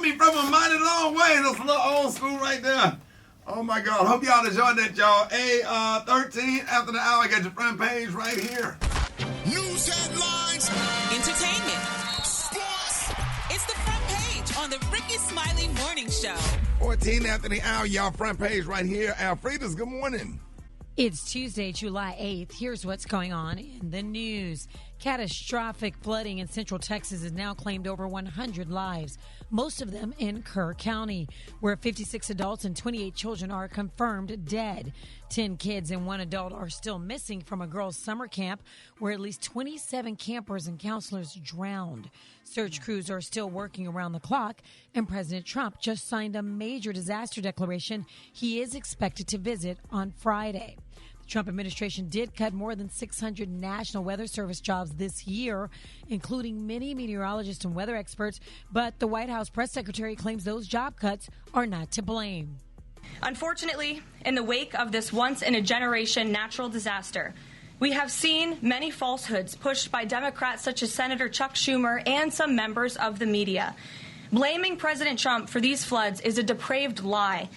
me from a mighty long way. That's a little old school right there. Oh my God. Hope y'all enjoyed that, y'all. 13 after the hour. Got your front page right here. News headlines. Entertainment. Sports. It's the front page on the Rickey Smiley Morning Show. 14 after the hour, y'all. Front page right here. Alfreda's, good morning. It's Tuesday, July 8th. Here's what's going on in the news. Catastrophic flooding in central Texas has now claimed over 100 lives, most of them in Kerr County, where 56 adults and 28 children are confirmed dead. 10 kids and 1 adult are still missing from a girls' summer camp where at least 27 campers and counselors drowned. Search crews are still working around the clock, and President Trump just signed a major disaster declaration he is expected to visit on Friday. The Trump administration did cut more than 600 National Weather Service jobs this year, including many meteorologists and weather experts, but the White House press secretary claims those job cuts are not to blame. Unfortunately, in the wake of this once-in-a-generation natural disaster, we have seen many falsehoods pushed by Democrats such as Senator Chuck Schumer and some members of the media. Blaming President Trump for these floods is a depraved lie.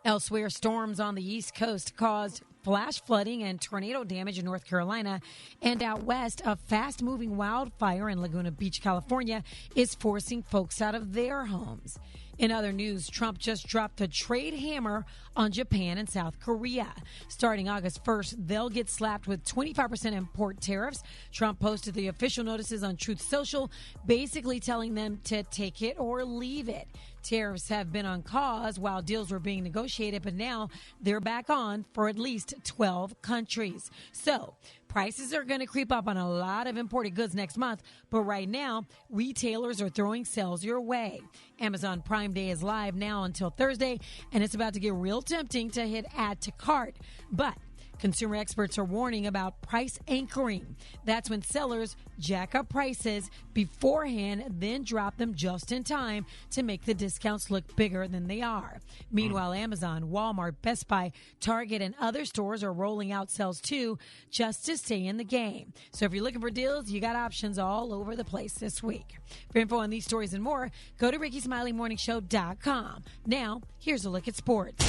Elsewhere, storms on the East Coast caused flash flooding and tornado damage in North Carolina. And out west, a fast-moving wildfire in Laguna Beach, California, is forcing folks out of their homes. In other news, Trump just dropped a trade hammer on Japan and South Korea. Starting August 1st, they'll get slapped with 25% import tariffs. Trump posted the official notices on Truth Social, basically telling them to take it or leave it. Tariffs have been on pause while deals were being negotiated, but now they're back on for at least 12 countries. So prices are going to creep up on a lot of imported goods next month, but right now, retailers are throwing sales your way. Amazon Prime Day is live now until Thursday, and it's about to get real tempting to hit add to cart. But consumer experts are warning about price anchoring. That's when sellers jack up prices beforehand, then drop them just in time to make the discounts look bigger than they are. Meanwhile, Amazon, Walmart, Best Buy, Target, and other stores are rolling out sales too, just to stay in the game. So if you're looking for deals, you got options all over the place this week. For info on these stories and more, go to RickeySmileyMorningShow.com. Now, here's a look at sports.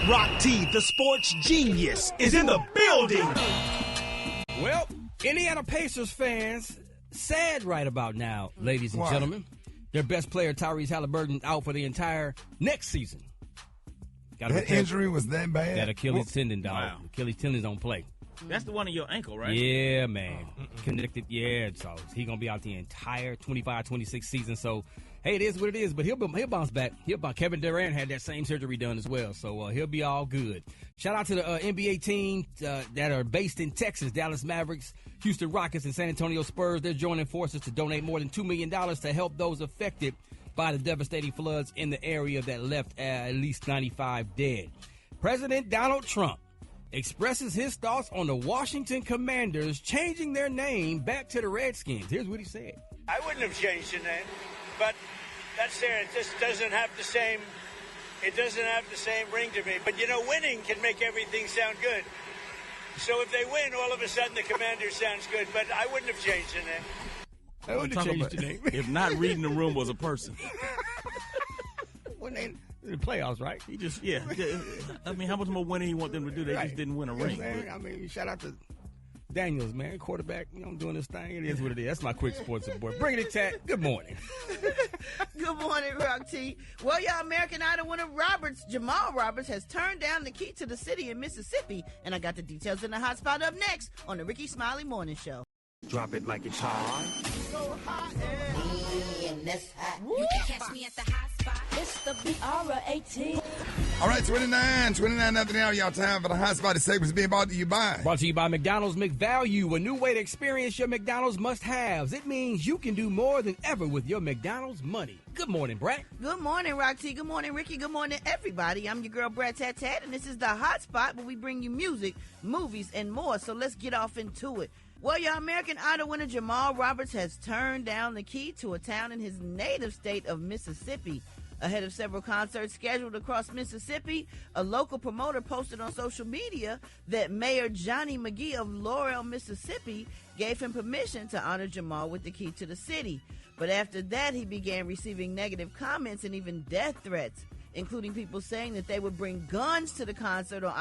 Rock T, the sports genius, is in the building. Well, Indiana Pacers fans, sad right about now, ladies and gentlemen. Their best player, Tyrese Halliburton, out for the entire next season. That injury was that bad? That Achilles tendon, dog. Wow. Achilles tendon don't play. That's the one in your ankle, right? Yeah, man. Connected, yeah. So he's going to be out the entire 25-26 season. So, hey, it is what it is, but he'll bounce back. Kevin Durant had that same surgery done as well, so he'll be all good. Shout out to the NBA team that are based in Texas, Dallas Mavericks, Houston Rockets, and San Antonio Spurs. They're joining forces to donate more than $2 million to help those affected by the devastating floods in the area that left at least 95 dead. President Donald Trump expresses his thoughts on the Washington Commanders changing their name back to the Redskins. Here's what he said. I wouldn't have changed the name, but that's there. It just doesn't have the same. It doesn't have the same ring to me. But you know, winning can make everything sound good. So if they win, all of a sudden the Commander sounds good. But I wouldn't have changed the name. I wouldn't have changed the name. If not reading the room was a person. When they in the playoffs, right? He just, yeah. I mean, how much more winning you want them to do? They just didn't win a ring. I mean, shout out to Daniels, man, quarterback, doing this thing. It is what it is. That's my quick sports report. Bring it, Tat. Good morning. Good morning, Rock T. Well, y'all, American Idol winner Jamal Roberts has turned down the key to the city in Mississippi, and I got the details in the hot spot up next on the Rickey Smiley Morning Show. Drop it like it's hot. So hot and You can catch me at the hot spot. It's the BR18. All right, 29 after the hour, y'all. Time for the hot spot. The segment's being brought to you by. Brought to you by McDonald's McValue, a new way to experience your McDonald's must-haves. It means you can do more than ever with your McDonald's money. Good morning, Brat. Good morning, Rock T. Good morning, Ricky. Good morning, everybody. I'm your girl, Brat Tat Tat, and this is the hot spot where we bring you music, movies, and more. So let's get off into it. Well, your American Idol winner Jamal Roberts has turned down the key to a town in his native state of Mississippi. Ahead of several concerts scheduled across Mississippi, a local promoter posted on social media that Mayor Johnny McGee of Laurel, Mississippi, gave him permission to honor Jamal with the key to the city. But after that, he began receiving negative comments and even death threats, including people saying that they would bring guns to the concert on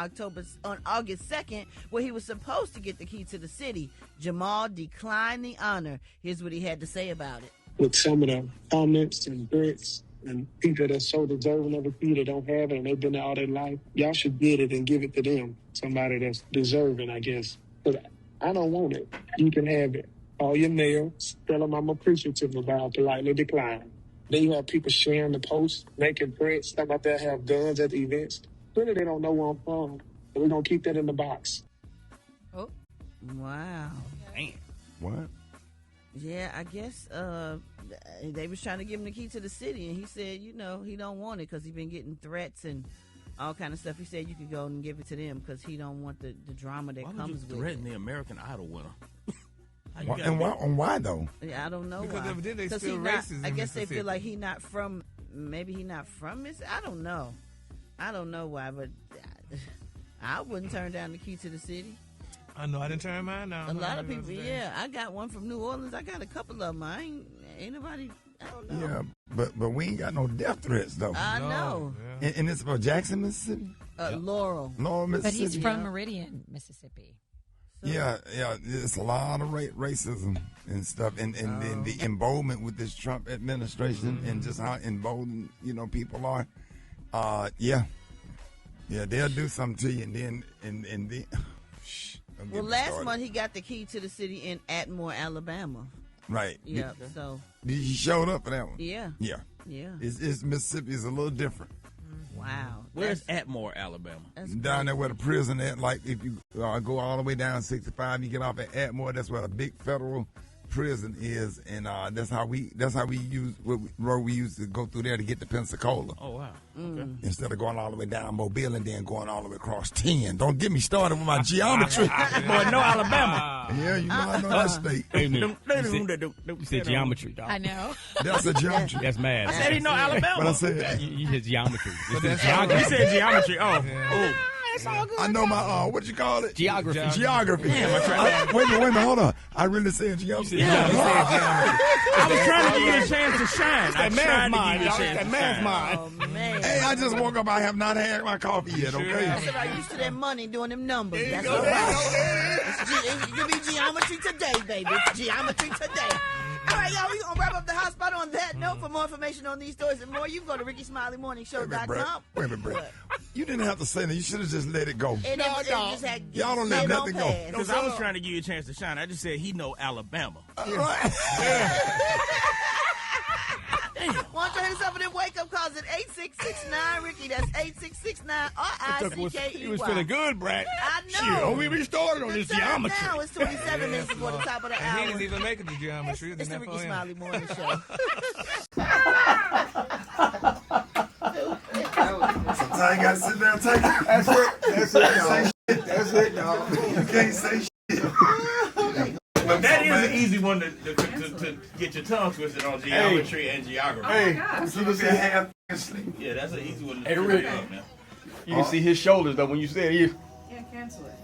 August 2nd, where he was supposed to get the key to the city. Jamal declined the honor. Here's what he had to say about it. With some of the comments and threats and people that's so deserving of a key that don't have it and they've been there all their life, y'all should get it and give it to them. Somebody that's deserving, I guess. But I don't want it. You can have it. All your mails, tell them I'm appreciative about, politely decline. Then you have people sharing the posts, making threats, stuff out there have guns at the events. Really, they don't know where I'm from. So we're going to keep that in the box. Oh, wow. Damn. What? Yeah, I guess they was trying to give him the key to the city, and he said, he don't want it because he's been getting threats and all kind of stuff. He said you could go and give it to them because he don't want the drama that comes with it. Threaten the American Idol winner. Why though? Yeah, I don't know because why. evidently they still not, racist. I guess they feel like he not from. Maybe he not from Mississippi. I don't know. I don't know why, but I wouldn't turn down the key to the city. I know I didn't turn mine down. A lot of people, yeah. I got one from New Orleans. I got a couple of them. Ain't nobody. I don't know. Yeah, but we ain't got no death threats though. I know. Yeah. And it's about Jackson, Mississippi. Laurel, Mississippi. But he's from Meridian, Mississippi. Yeah, it's a lot of racism and stuff, and the emboldenment with this Trump administration and just how emboldened people are. Yeah, they'll do something to you, and then. Well, last month he got the key to the city in Atmore, Alabama. Right. Yeah. So he showed up for that one. Yeah. Yeah. Yeah. It's Mississippi is a little different. Wow. Where's Atmore, Alabama? Down there where the prison at, like if you go all the way down 65, you get off at Atmore. That's where the big federal prison is, and that's how we use road we used to go through there to get to Pensacola. Oh wow! Okay. Instead of going all the way down Mobile and then going all the way across 10. Don't get me started with my geometry. Boy, no Alabama. Yeah, I know that state. You said geometry, dog. I know. That's a geometry. That's mad. I said he know Alabama. But I said you said geometry. You said geometry. Oh. It's all good. I know my what you call it? Geography. Geography. Damn, wait a minute, hold on. I really said geography. Yeah, I was trying to give you a chance to shine. That math mind, y'all. That math mind. Oh man. Hey, I just woke up. I have not had my coffee yet. Okay. That's what I used to that money doing them numbers. That's all right. It could be geometry today, baby. It's geometry today. All right, y'all, we're going to wrap up the hot spot on that note. For more information on these stories and more, you can go to RickySmileyMorningShow.com. Wait a minute, Brett. You didn't have to say that. You should have just let it go. Y'all don't let nothing go. Because I was trying to give you a chance to shine. I just said he know Alabama. Right. Want to hit us up with them wake-up calls at 8669-RICKY. That's 8669-RICKEY. He was feeling good, Brat. I know. Shit, we started on this geometry. Now it's 27 minutes before the top of the hour. He didn't even make it to geometry. It's the Rickey Smiley Morning Show. Sometimes you got to sit there and take it. That's it. That's it, dog. You can't say shit. But that is an easy one to get your tongue twisted on geometry and geography. Hey, you can say half asleep. Yeah, that's an easy one to Hey, Rick, you can see his shoulders, though, when you said it. Can't cancel it.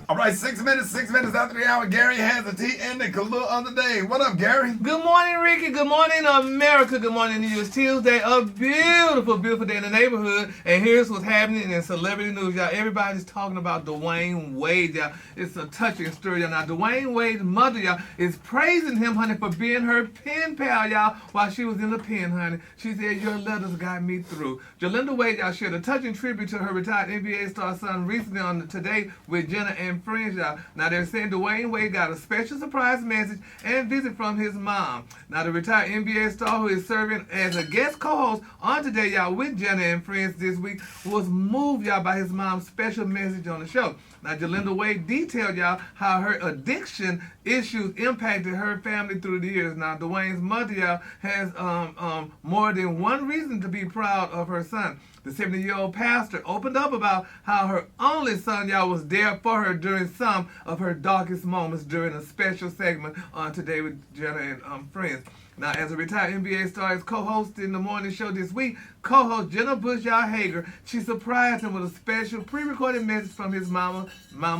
All right, 6 minutes after the hour. Gary has a tea and the color of the day. What up, Gary? Good morning, Ricky. Good morning, America. Good morning to you. It's Tuesday, a beautiful, beautiful day in the neighborhood. And here's what's happening in celebrity news, y'all. Everybody's talking about Dwayne Wade, y'all. It's a touching story, y'all. Now, Dwayne Wade's mother, y'all, is praising him, honey, for being her pen pal, y'all, while she was in the pen, honey. She said, your letters got me through. Jolinda Wade, y'all, shared a touching tribute to her retired NBA star son recently on Today with Jenna and friends, y'all. Now they're saying Dwayne Wade got a special surprise message and visit from his mom. Now the retired NBA star who is serving as a guest co-host on Today, y'all, with Jenna and friends this week was moved, y'all, by his mom's special message on the show. Now Jolinda Wade detailed, y'all, how her addiction issues impacted her family through the years. Now Dwayne's mother, y'all, has more than one reason to be proud of her son. The 70-year-old pastor opened up about how her only son, y'all, was there for her during some of her darkest moments during a special segment on Today with Jenna and friends. Now, as a retired NBA star is co-hosting the morning show this week, co-host Jenna Bush-Hager, she surprised him with a special pre-recorded message from his mama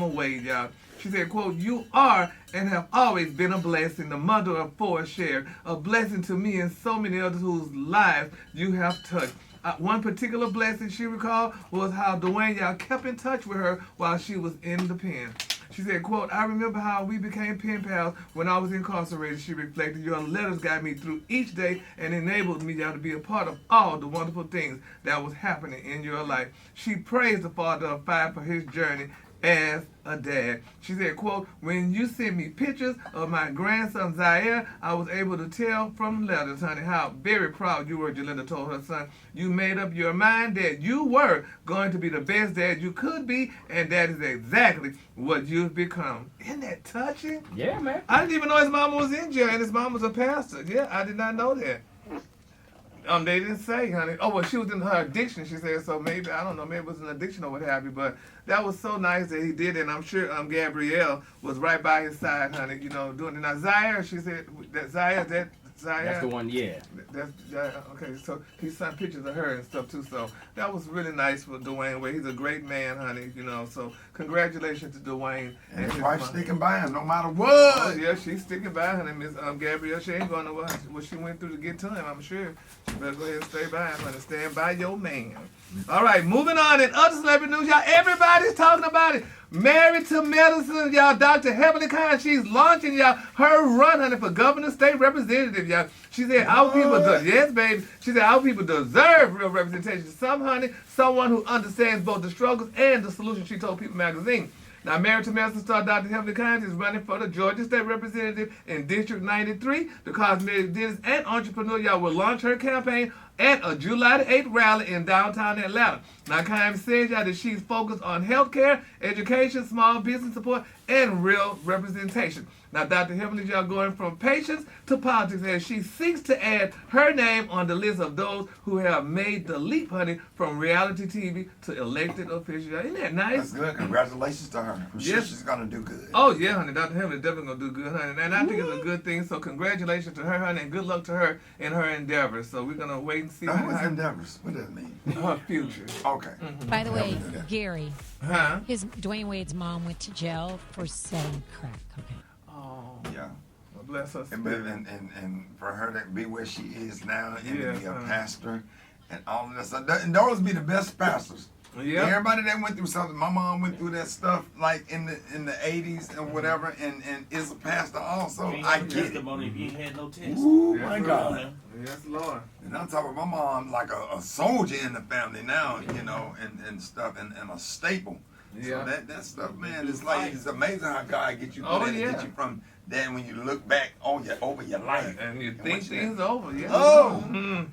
Wade, y'all. She said, quote, "You are and have always been a blessing, the mother of four shared, a blessing to me and so many others whose lives you have touched." One particular blessing she recalled was how Dwayne y'all kept in touch with her while she was in the pen. She said, quote, "I remember how we became pen pals when I was incarcerated." She reflected, "Your letters got me through each day and enabled me y'all to be a part of all the wonderful things that was happening in your life." She praised the father of five for his journey as a dad. She said, quote, "When you sent me pictures of my grandson Zaire, I was able to tell from letters, honey, how very proud you were," Jalinda told her son. "You made up your mind that you were going to be the best dad you could be, and that is exactly what you've become." Isn't that touching? Yeah, man. I didn't even know his mama was in jail and his mama was a pastor. Yeah, I did not know that. They didn't say, honey. Oh, well, she was in her addiction, she said, so maybe, I don't know, maybe it was an addiction or what have you, but that was so nice that he did it, and I'm sure Gabrielle was right by his side, honey, doing it. Now, Zaire, she said, Zaire. That's the one, yeah. That's okay, so he sent pictures of her and stuff, too, so that was really nice for Dwayne Wade. He's a great man, honey, so congratulations to Dwayne. And his wife's sticking by him no matter what. Oh, yeah, she's sticking by him, and Miss Gabrielle, she ain't going to what she went through to get to him, I'm sure. She better go ahead and stay by him, honey. Stand by your man. All right, moving on. In other celebrity news, y'all, everybody's talking about it. Married to Medicine, y'all, Dr. Heavenly Kind, she's launching, y'all, her run, honey, for governor, state representative, y'all. She said, our people, yes, baby. She said, our people deserve real representation. Someone who understands both the struggles and the solutions, she told People magazine. Now, Married to Medicine star Dr. Heavenly Kind is running for the Georgia State Representative in District 93. The cosmetic dentist and entrepreneur, y'all, will launch her campaign at a July the 8th rally in downtown Atlanta. Now, Kind says, y'all, that she's focused on healthcare, education, small business support, and real representation. Now, Dr. Heavenly, y'all, going from patients to politics as she seeks to add her name on the list of those who have made the leap, honey, from reality TV to elected officials. Isn't that nice? That's good. Congratulations to her. I'm sure she's going to do good. Oh, yeah, honey. Dr. Heavenly definitely going to do good, honey. And I think it's a good thing. So congratulations to her, honey, and good luck to her in her endeavors. So we're going to wait and see. What's endeavors? What does it mean? Her future. Okay. Mm-hmm. By the way, Gary, Dwayne Wade's mom went to jail for selling crack cocaine. Oh. Yeah. Well, bless her. And for her to be where she is now and to be a pastor and all of this. And those be the best pastors. Yeah. Everybody that went through something, my mom went through that stuff like in the 80s and whatever, and is a pastor also. I get it. If you had no test. Ooh, my God. Yes, Lord. And I'm talking about my mom like a soldier in the family now, and stuff, and a staple. Yeah. So that stuff, man, it's amazing how God gets you get you from that when you look back over your life. And you think things over, yeah. Oh. Mm-hmm.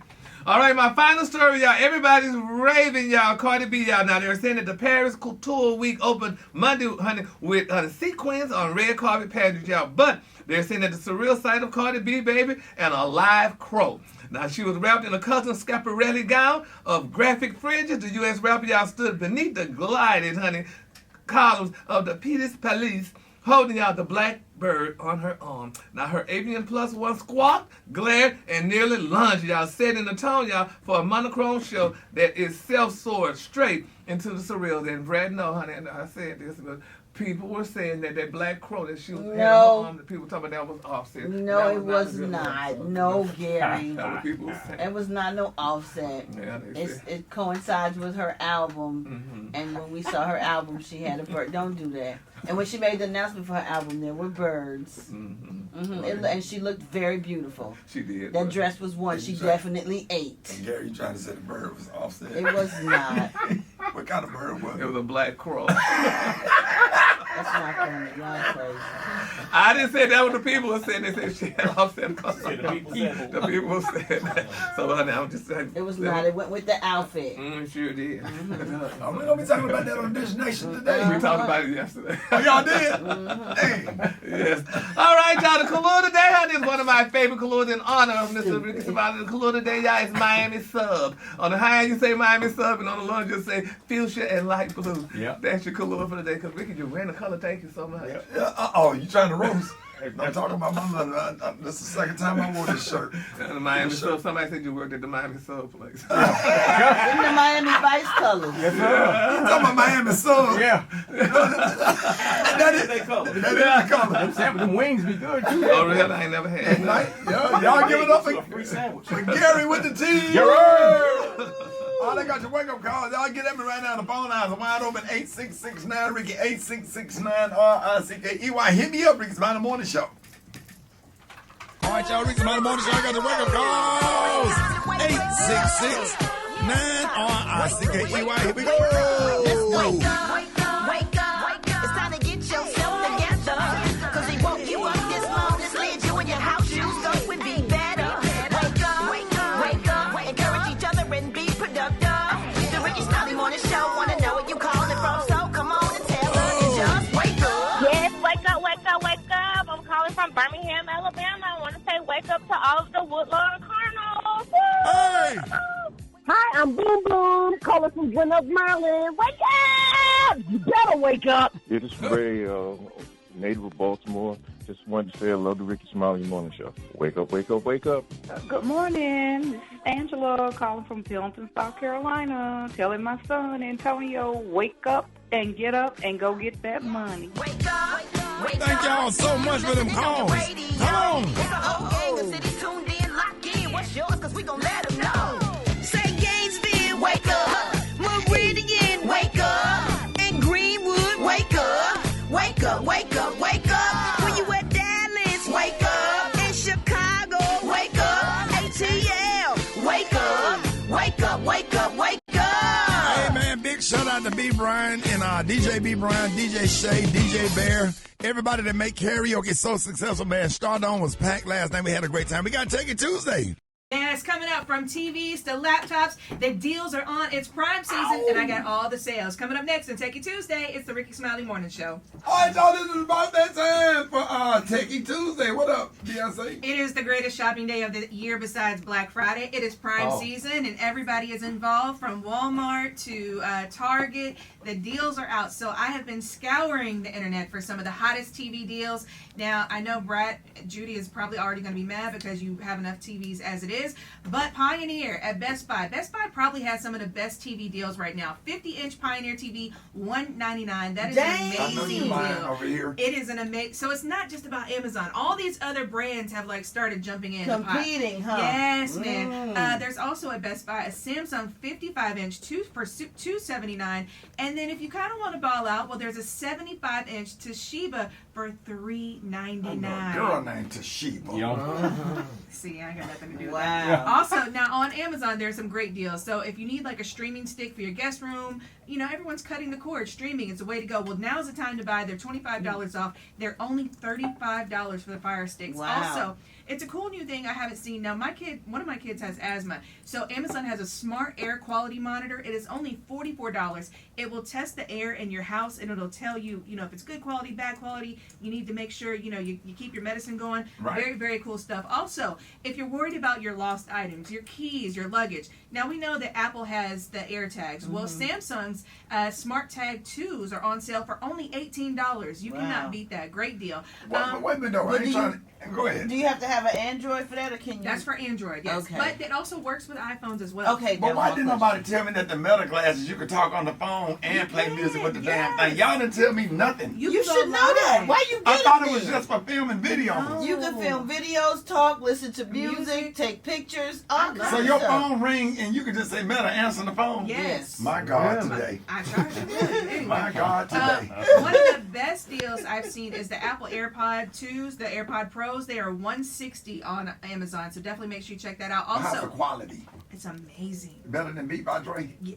All right, my final story, y'all. Everybody's raving, y'all. Cardi B, y'all. Now, they're saying that the Paris Couture Week opened Monday, honey, with sequins on red carpet pageants, y'all. But they're saying that the surreal sight of Cardi B, baby, and a live crow. Now, she was wrapped in a custom Schiaparelli gown of graphic fringes. The U.S. rapper, y'all, stood beneath the glided, honey, columns of the Pitis Palais, holding y'all the black bird on her arm. Now, her avian plus one squawked, glared, and nearly lunged, y'all, setting the tone, y'all, for a monochrome show that is self-soared straight into the surreal. And Brad, no, honey, I said this, but people were saying that black crow that she was had on her arm, the people talking about that was Offset. No, it was not. No, Gary. It It was not no Offset. Yeah, it coincides with her album. And when we saw her album, she had a bird. Don't do that. And when she made the announcement for her album, there were birds. And she looked very beautiful. She did. That dress was one she definitely ate. And Gary, you trying to say the bird was Offset? It was not. What kind of bird was it? It was a black crow. That's not funny. Y'all crazy. I didn't say that. What the people were saying. They said she had Offset. The people said that. So I'm just saying. It was not. It went with the outfit. Sure did. We're going to be talking about that on Dish Nation today. We talked about it yesterday. Oh, y'all did? Hey. Yes. All right, y'all. The color today, honey, is one of my favorite colors in honor of Mr. Rickey Smiley. The color today, y'all, is Miami Sub. On the high end, you say Miami Sub, and on the low end, you say fuchsia and light blue. Yeah. That's your color for the day. Because Ricky, you're wearing the color. Thank you so much. You trying to roast? Don't talk about my mother. This is the second time I wore this shirt. The Miami Soul. Somebody said you worked at the Miami Soul place. In the Miami Vice colors. Yes, sir. You talking about Miami Soul? Yeah. That is their color. That is the color. Them wings be good too. Oh, really? I ain't never had it. Y'all give it up A free sandwich. for Gary with the team. Gary. Oh, they got your wake-up calls. Y'all get at me right now. The phone lines are wide open. 8669 Ricky. 8669 RICKEY. Hit me up, Ricky Smiley Morning Show. All right, y'all. Ricky Smiley Morning Show. I got the wake-up calls. 8669 RICKEY. Here we go. Wake up. It's time to get yourself together. Cause they woke you up this morning, slid you in your house shoes, so it would be better. Wake up. Encourage each other and be productive. The Rickey Smiley Morning Show. Wanna know where you calling from, so come on and tell us. And just wake up. Yes, wake up. I'm calling from Birmingham, Alabama. I want to say wake up to all of the Woodlawn Cardinals. Hey! Hi, I'm Boom Boom, calling from Gwinnett, Maryland. Wake up! You better wake up. This is Ray, native of Baltimore. Just wanted to say hello to Rickey Smiley Morning Show. Wake up. Good morning. This is Angela calling from Pendleton, South Carolina, telling my son Antonio, wake up and get up and go get that money. Thank y'all so much for them calls. Come on. It's a whole gang of cities tuned in, locked in. What's yours? Cause we gon' let them know. Say Gainesville, wake up. Meridian, wake up. And Greenwood, wake up. Wake up. When you at Dallas, wake up. In Chicago, wake up. ATL, wake up. Hey, man, big shout out to B. Brian and DJ B. Brian, DJ Shay, DJ Bear. Everybody that make karaoke so successful, man. Stardome was packed last night. We had a great time. We got Techie Tuesday. And it's coming up from TVs to laptops. The deals are on. It's prime season, and I got all the sales. Coming up next on Techie Tuesday, it's the Rickey Smiley Morning Show. All right, y'all, this is about that time for Techie Tuesday. What up, Beyonce? It is the greatest shopping day of the year besides Black Friday. It is prime season, and everybody is involved from Walmart to Target. The deals are out. So I have been scouring the internet for some of the hottest TV deals. Now, I know Brat, Judy is probably already going to be mad because you have enough TVs as it is. But Pioneer at Best Buy. Best Buy probably has some of the best TV deals right now. 50-inch Pioneer TV, $199. That is an amazing deal. Over here. It is an amazing. So it's not just about Amazon. All these other brands have like started jumping in. Competing, huh? Yes, man. There's also at Best Buy a Samsung 55-inch for $279. And then if you kind of want to ball out, well, there's a 75-inch Toshiba for $399. Girl named Toshiba. See, I got nothing to do with Wow. that. Also, now on Amazon, there's some great deals. So if you need like a streaming stick for your guest room, you know, everyone's cutting the cord. Streaming, it's a way to go. Well, now's the time to buy. They're $25 off. They're only $35 for the Fire Sticks. Wow. Also, it's a cool new thing I haven't seen. Now, one of my kids has asthma. So Amazon has a smart air quality monitor. It is only $44. It will test the air in your house, and it'll tell you, you know, if it's good quality, bad quality. You need to make sure, you know, you keep your medicine going. Right. Very, very cool stuff. Also, if you're worried about your lost items, your keys, your luggage. Now, we know that Apple has the air tags. Well, Samsung's Smart Tag 2s are on sale for only $18. You cannot beat that. Great deal. Wait a minute, though. I ain't trying to... Go ahead. Do you have to have an Android for that, or can you? That's for Android, yes. Okay. But it also works with iPhones as well. Okay, But why didn't nobody tell me that the Meta glasses, you could talk on the phone and play music with the damn thing? Y'all didn't tell me nothing. You should know that. Why you I get thought it then? was just for filming videos. You can film videos, talk, listen to music, take pictures, all kinds So of your stuff. phone ring and you can just say Meta, answer the phone? Yes. My God, today. I tried to. My God, today. One of the best deals I've seen is the Apple AirPod 2s, the AirPod Pros. They are $160 on Amazon, so definitely make sure you check that out. How's the Also, quality? it's amazing. Better than Beat by Dre? Yeah,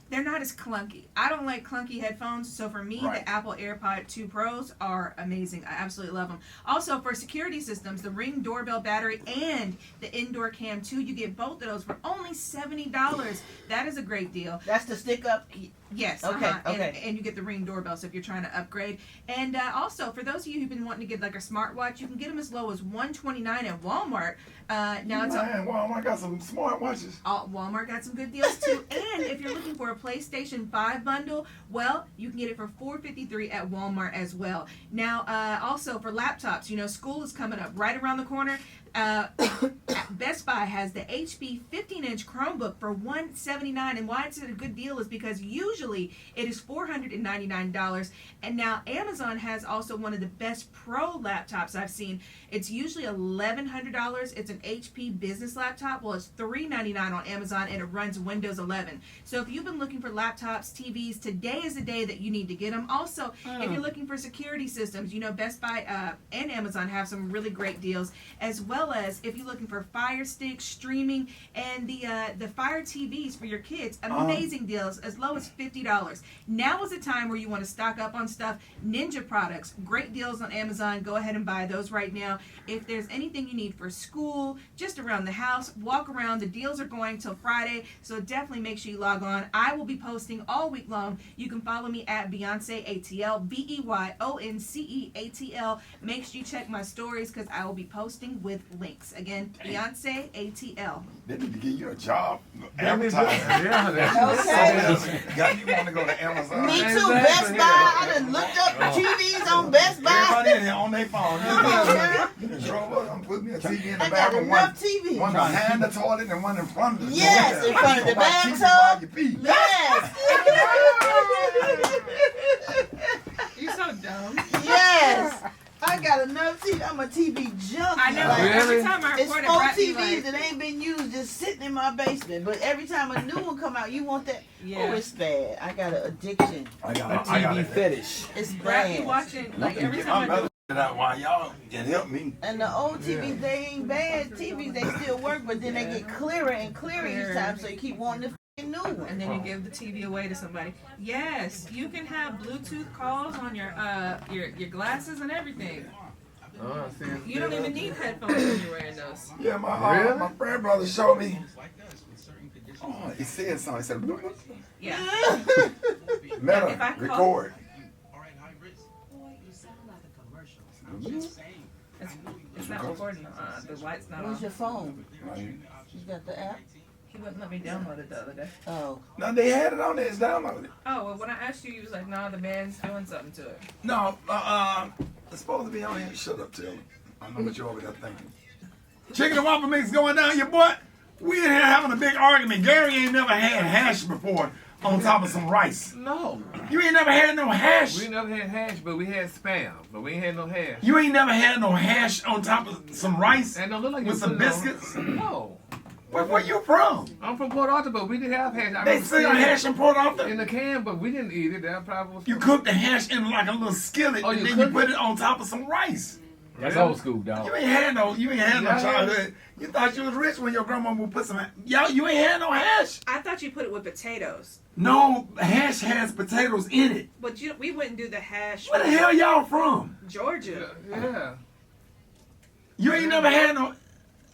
they're not as clunky. I don't like clunky headphones, so for me, Right. the Apple AirPod 2 Pros are amazing. I absolutely love them. Also, for security systems, the Ring doorbell battery and the Indoor Cam 2, you get both of those for only $70. That is a great deal. That's the stick up. Yes. Okay. And you get the Ring doorbell, so if you're trying to upgrade. And also, for those of you who've been wanting to get like a smartwatch, you can get them as low as $129 at Walmart. Now it's Walmart got some smartwatches. Walmart got some good deals too. And if you're looking for a PlayStation 5 bundle, well, you can get it for $453 at Walmart as well. Now, also for laptops, school is coming up right around the corner. Best Buy has the HP 15-inch Chromebook for $179, and why it's a good deal is because usually it is $499, and now Amazon has also one of the best pro laptops I've seen. It's usually $1,100. It's an HP business laptop. Well, it's $399 on Amazon, and it runs Windows 11. So if you've been looking for laptops, TVs, today is the day that you need to get them. Also, if you're looking for security systems, Best Buy and Amazon have some really great deals, as well as if you're looking for Fire Stick, streaming, and the Fire TVs for your kids. Amazing deals, as low as $50. Now is the time where you want to stock up on stuff. Ninja products, great deals on Amazon. Go ahead and buy those right now. If there's anything you need for school, just around the house, walk around. The deals are going till Friday, so definitely make sure you log on. I will be posting all week long. You can follow me at Beyonce ATL, BEYONCE ATL. Make sure you check my stories because I will be posting with links. Again, Beyonce ATL. They need to give you a job. Advertising. You want to go to Amazon? Me too. Best Buy. I done looked up TVs on Best Buy. Everybody in here on their phone. Drove up and put me a TV in the bathroom. One TV. One behind the toilet and one in front of the Yes, in front of the bathtub. Yes. You're so dumb. Yes. I got enough TV. I'm a TV junkie. I know. Every time I it's report 4 Brat, TVs that ain't been used, just sitting in my basement. But every time a new one come out, you want that. Yeah. Oh, it's bad. I got an addiction. I got a TV fetish. It's Brat, bad. you watching like every time I do. That why y'all can help me. And the old TVs, they ain't bad TVs. They still work, but then they get clearer and clearer each time. So you keep wanting the new one. And then you give the TV away to somebody. Yes, you can have Bluetooth calls on your glasses and everything. Oh, I see. You don't even need headphones when you're wearing those. Yeah, my friend brother showed me. Oh, he said something. He said, Bluetooth. Yeah. Meta, record. It's not recording. The light's not on. Where's your phone? You got the app? He wouldn't let me download it the other day. Oh. No, they had it on there. It's downloaded. Oh, well, when I asked you, you was like, nah, the band's doing something to it. No, it's supposed to be on here. Shut up, Taylor. I know what you're over there thinking. Chicken and waffle mix going down, your boy. We in here having a big argument. Gary ain't never had hash before on top of some rice. No. You ain't never had no hash. We never had hash, but we had spam. But we ain't had no hash. You ain't never had no hash on top of some rice and don't look like with some biscuits? No. Where you from? I'm from Port Arthur, but we didn't have hash. They sell hash in Port Arthur? In the can, but we didn't eat it. That probably was. You cook the hash in like a little skillet, and then you put it on top of some rice. That's old school, dog. You ain't had no childhood. You thought you was rich when your grandma would put some. You ain't had no hash. I thought you put it with potatoes. No, hash has potatoes in it. But we wouldn't do the hash. Where the hell y'all from? Georgia. Yeah. You ain't never had no.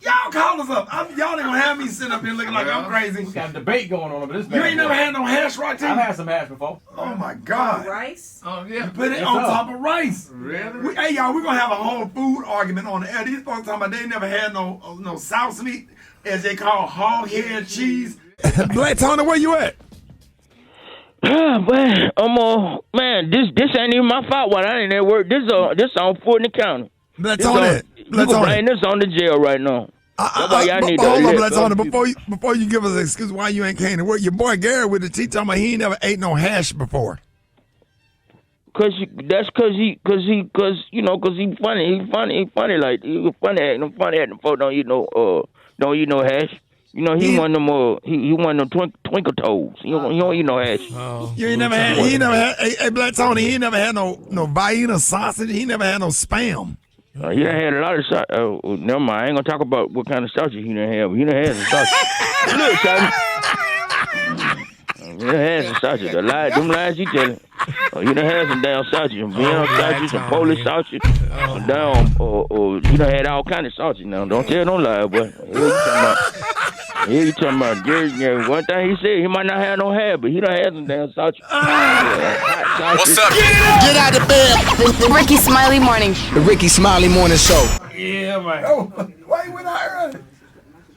Y'all call us up. Y'all ain't gonna have me sitting up here looking like I'm crazy. We got a debate going on over this. You ain't never had no hash, right? I've had some hash before. Oh my God. Rice? Oh yeah. You put it on top of rice. Really? Hey y'all, we're gonna have a whole food argument on the air. These folks talking about they ain't never had no sauce meat, as they call hog head cheese. Black Tony, where you at? Man, man, this ain't even my fault. Why I ain't at work. This on Fulton County. Black Tony, you can bring this on the jail right now. That's why y'all need to hold on, Black Tony, before you give us an excuse why you ain't came to work. Your boy Gary with the tea talking about he ain't never ate no hash before. Cause he funny. He funny like he funny acting. Funny acting. Folks don't eat no hash. You know, he one of them twinkle toes. He don't eat no hash. Oh. He never had. Hey, Black Tony, he never had no Vienna sausage. He never had no spam. He done had a lot of sausage. Never mind. I ain't gonna talk about what kind of sausage he done have. He done had some sausage. Look, son. He done had some sausage. Them lies he telling. He done had some damn sausage. Some Vienna sausage, some Polish sausage. Some damn, he done had all kind of sausage now. Don't tell no lie, boy. Yeah, you talking about Gary? Yeah, one thing he said, he might not have no hair, but he don't have some damn sausage. What's up? Get out of bed. The Rickey Smiley Morning Show. The Rickey Smiley Morning Show. Yeah, man. Oh, why you went out early?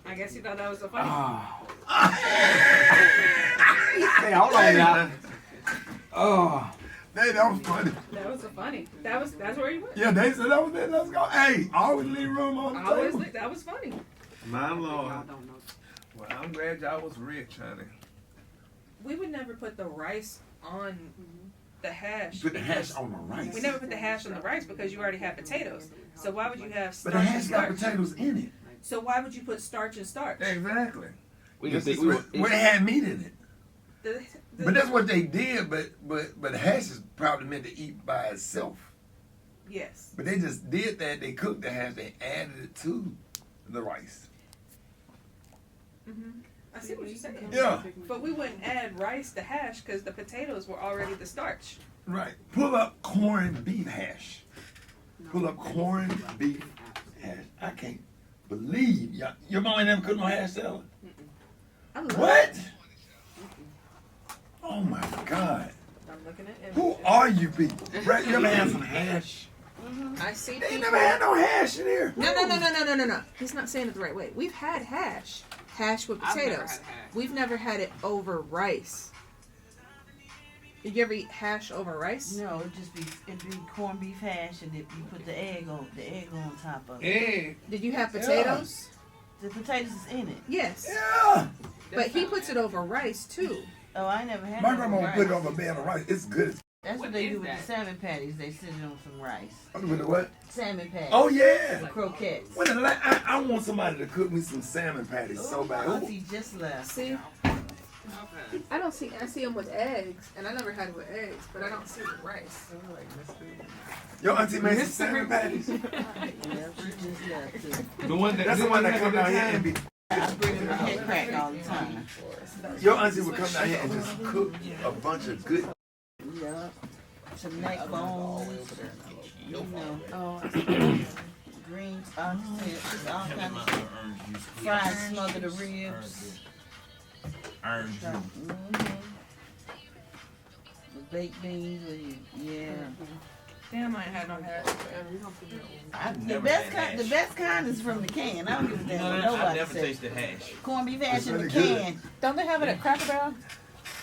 I guess you thought that was so funny. Hey, hold on now. Oh. Hey, that was funny. That was so funny. That's where you went. Yeah, they said that was it. Let's go. Hey, always leave room on the table. That was funny. My Lord. Well, I'm glad y'all was rich, honey. We would never put the rice on the hash. Put the hash on the rice. We never put the hash on the rice because you already have potatoes. So why would you have starch But the hash and got starch? potatoes in it. So why would you put starch and starch? Exactly. Where it had meat in it. But that's what they did. But hash is probably meant to eat by itself. Yes. But they just did that. They cooked the hash. They added it to the rice. Mm-hmm. I see what you're saying. Yeah. But we wouldn't add rice to hash because the potatoes were already the starch. Right. Pull up corned beef hash. Pull up corned beef hash. I can't believe your mom ain't never cooked no hash salad. What? Oh my God. I'm looking at Who are you people? Brett, you ever had some hash? I see. They never had no hash in here. No. He's not saying it the right way. We've had hash with potatoes. We've never had it over rice. Did you ever eat hash over rice? No, it'd be corned beef hash, and you put the egg on top of it. Egg. Did you have potatoes? The potatoes is in it. Yes. Yeah. But he puts it over rice too. Oh, I never had. My grandma would put it on a bed of rice. It's good. That's what they do with the salmon patties. They sit it on some rice. With the what? Salmon patties. Oh yeah. The croquettes. I want somebody to cook me some salmon patties so bad. Auntie just left. See? I see them with eggs, and I never had it with eggs, but I don't see it with rice. Your auntie made some salmon patties. Yeah, she just left too. That's the one that come down here and be. I bring her head crack all the time. Your auntie would come down here and just cook a bunch of good. Yeah. Some neck bones. You know. Greens, oxtails, all kinds of fried smother the ribs. The baked beans, Damn, I ain't had no hash. The best kind is from the can. I don't give a damn what nobody I never says. tasted hash. Corned beef hash in the can. Don't they have it at Cracker Barrel?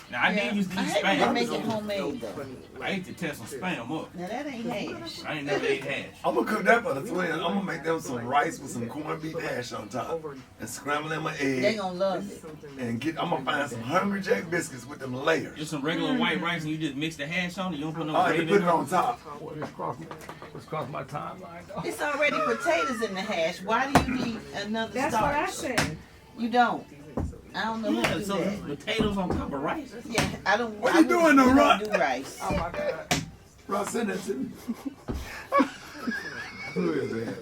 Now, I didn't used to eat I hate when they Spam. make it homemade though. I ate to test some Spam up. Now that ain't hash. I ain't never ate hash. I'm gonna cook that for the twins. I'm gonna make them some rice with some corned beef hash on top and scramble in my egg. They gonna love it. And I'm gonna find some Hungry Jack biscuits with them layers. Just some regular white rice and you just mix the hash on it. You don't put no Oh, you gravy put in it on top. What's crossed my timeline? It's already potatoes in the hash. Why do you need another That's starch? what I said. You don't. I don't know Yeah, who do so that. potatoes on top of rice. Yeah, I don't. What you doing, though, I Rock? don't do rice. Oh my God. Ross, send that to me. Who is that?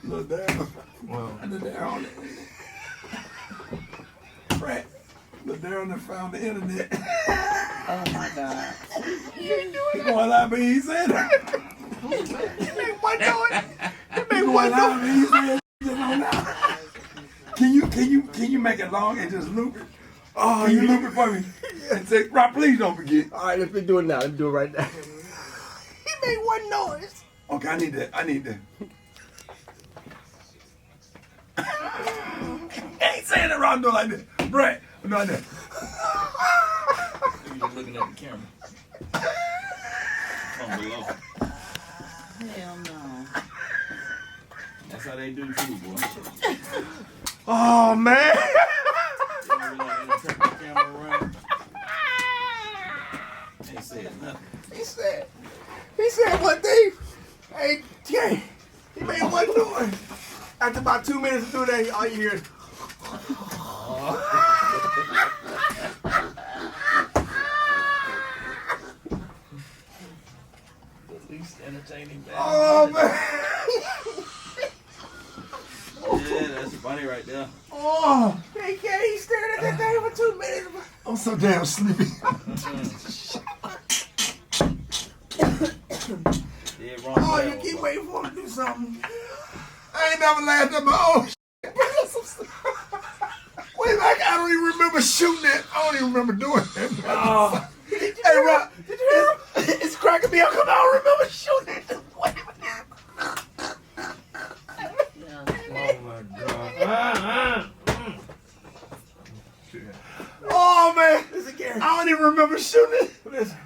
Lil Darryl. Well, Lil Darryl. Brat. Lil Darryl done found the internet. Oh my God. He going live, but he said it. He made one noise. He made one live, but he said it on now. Can you make it long and just loop it? Oh, you loop it for me. And say, Rob, please don't forget. all right, let's do it now. Let's do it right now. He made one noise. Okay, I need that. Ain't saying it wrong, doing like this. Brett, I'm doing that. You just looking at the camera. From below. Hell no. That's how they do too, boy. Oh, man. Ain't said nothing. He said one thing. Hey, Jay, he made one noise. After about 2 minutes to do that, all you hear is. At least entertaining. Oh, man. Yeah, that's funny right there. Oh, he stared at that thing for 2 minutes. I'm so damn sleepy. Yeah, wrong. Oh, you keep waiting for him to do something. I ain't never laughed at my own shit. Wait, I I don't even remember shooting it. I don't even remember doing it. Oh. Hey, Rob, Did you hear him? it's cracking me up because I don't remember shooting it. Oh my God. Oh, man. I don't even remember shooting it. Listen.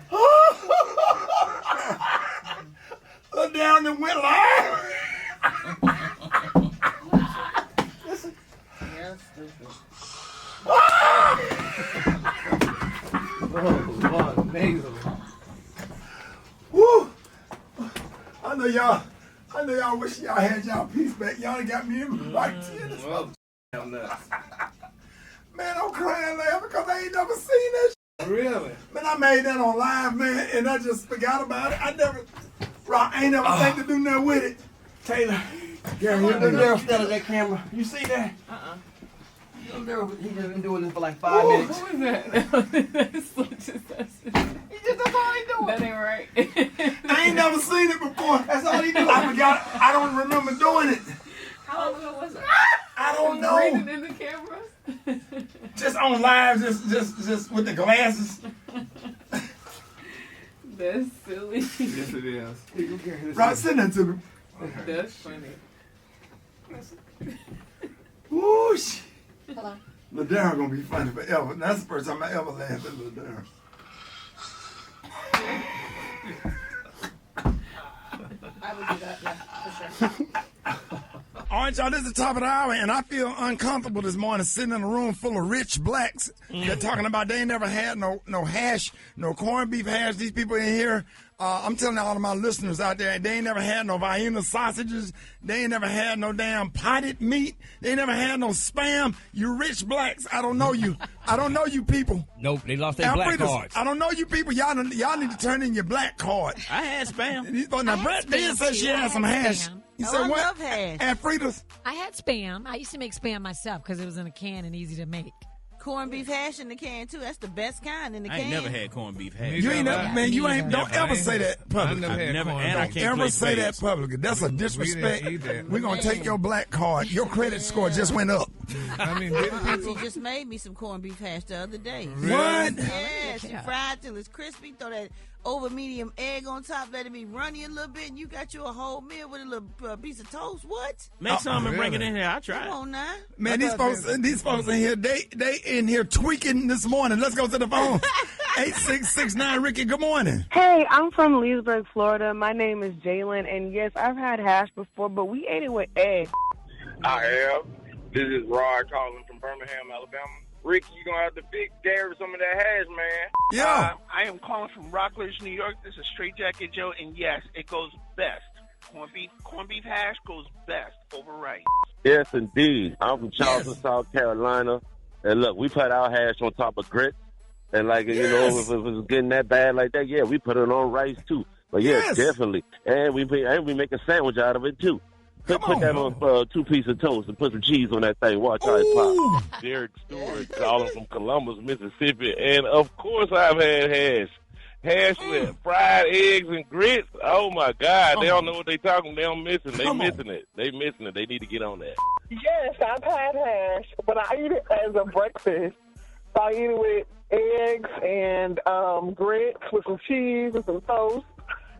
Look down and went live. Yeah, stupid. Oh, amazing. Woo. I know y'all wish y'all had y'all piece back. Y'all done got me in like tears. Well, I'm nuts. Man, I'm crying laughing because I ain't never seen that shit. Really? Man, I made that on live, man, and I just forgot about it. I ain't never think to do nothing with it. Taylor, Gary, Lil Darryl still at that camera. You see that? Lil Darryl, he just been doing this for like 5 minutes. Who is that? That's all he doing. That ain't right. I ain't never seen it before. That's all he do. I forgot. I don't remember doing it. How long ago was it? I don't know. Breathing in the camera? Just on live, just with the glasses. That's silly. Yes, it is. Right, send that to me. That's funny. Whoosh. Hello. Lil Darryl gonna be funny forever. That's the first time I ever laughed at Lil Darryl. I would do that, yeah, for sure. All right, y'all, this is the top of the hour, and I feel uncomfortable this morning sitting in a room full of rich blacks. They're talking about they ain't never had no hash, no corned beef hash. These people in here, I'm telling all of my listeners out there, they ain't never had no Vienna sausages. They ain't never had no damn potted meat. They ain't never had no Spam. You rich blacks, I don't know you. I don't know you people. Nope, they lost their black cards. I don't know you people. Y'all need to turn in your black card. I had Spam. Now, Brat did say she had some hash. You said I what? love hash. And Fritas. I had Spam. I used to make Spam myself because it was in a can and easy to make. Corned beef hash in the can too. That's the best kind in the I can. ain't never had corned beef hash. You ain't never, man. You ain't. Don't ever say that publicly. I've never had and I Don't can't ever play say that spades. publicly. That's a disrespect. We didn't eat that. We're gonna take your black card. Your credit score just went up. I mean, didn't My people? auntie just made me some corned beef hash the other day. What? Yeah, she fried till it's crispy. Throw that over medium egg on top. Let it be runny a little bit, and you got you a whole meal with a little piece of toast. What? Make some and bring it really? in here. I try. Come on now. Man, these folks in here, they in here tweaking this morning. Let's go to the phone. 8669 Ricky. Good morning. Hey, I'm from Leesburg, Florida. My name is Jalen, and yes, I've had hash before, but we ate it with eggs. I have. This is Rod calling from Birmingham, Alabama. Ricky, you're going to have to fix Gary some of that hash, man. Yeah. I am calling from Rockledge, New York. This is Straight Jacket Joe, and yes, it goes best. Corned beef hash goes best over rice. Yes, indeed. I'm from Charleston, South Carolina. And look, we put our hash on top of grits. And like, you know, if it was getting that bad like that, yeah, we put it on rice too. But yeah, definitely. And we make a sandwich out of it too. Put that on 2 pieces of toast and put some cheese on that thing. Watch how it pops. Derek Stewart calling from Columbus, Mississippi. And of course I've had hash. Hash with fried eggs and grits. Oh my God. They don't know what they talking. They don't missing. They missing it. They missing it. They need to get on that. Yes, I've had hash, but I eat it as a breakfast. So I eat it with eggs and grits with some cheese and some toast.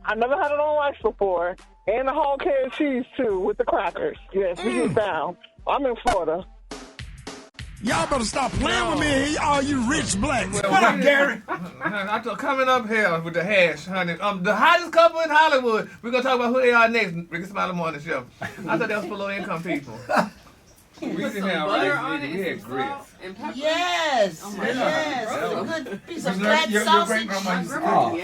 I never had it on rice before. And a whole can of cheese, too, with the crackers. Yes, we get down. I'm in Florida. Y'all better stop playing with me, all you rich blacks. Well, What up, Gary? Coming up here with the hash, honey. The hottest couple in Hollywood. We're going to talk about who they are next. Rickey Smiley Morning Show. I thought that was for low-income people. We didn't have butter on it. We had grits. Yes. Oh my yes. God. A good piece of fat sausage.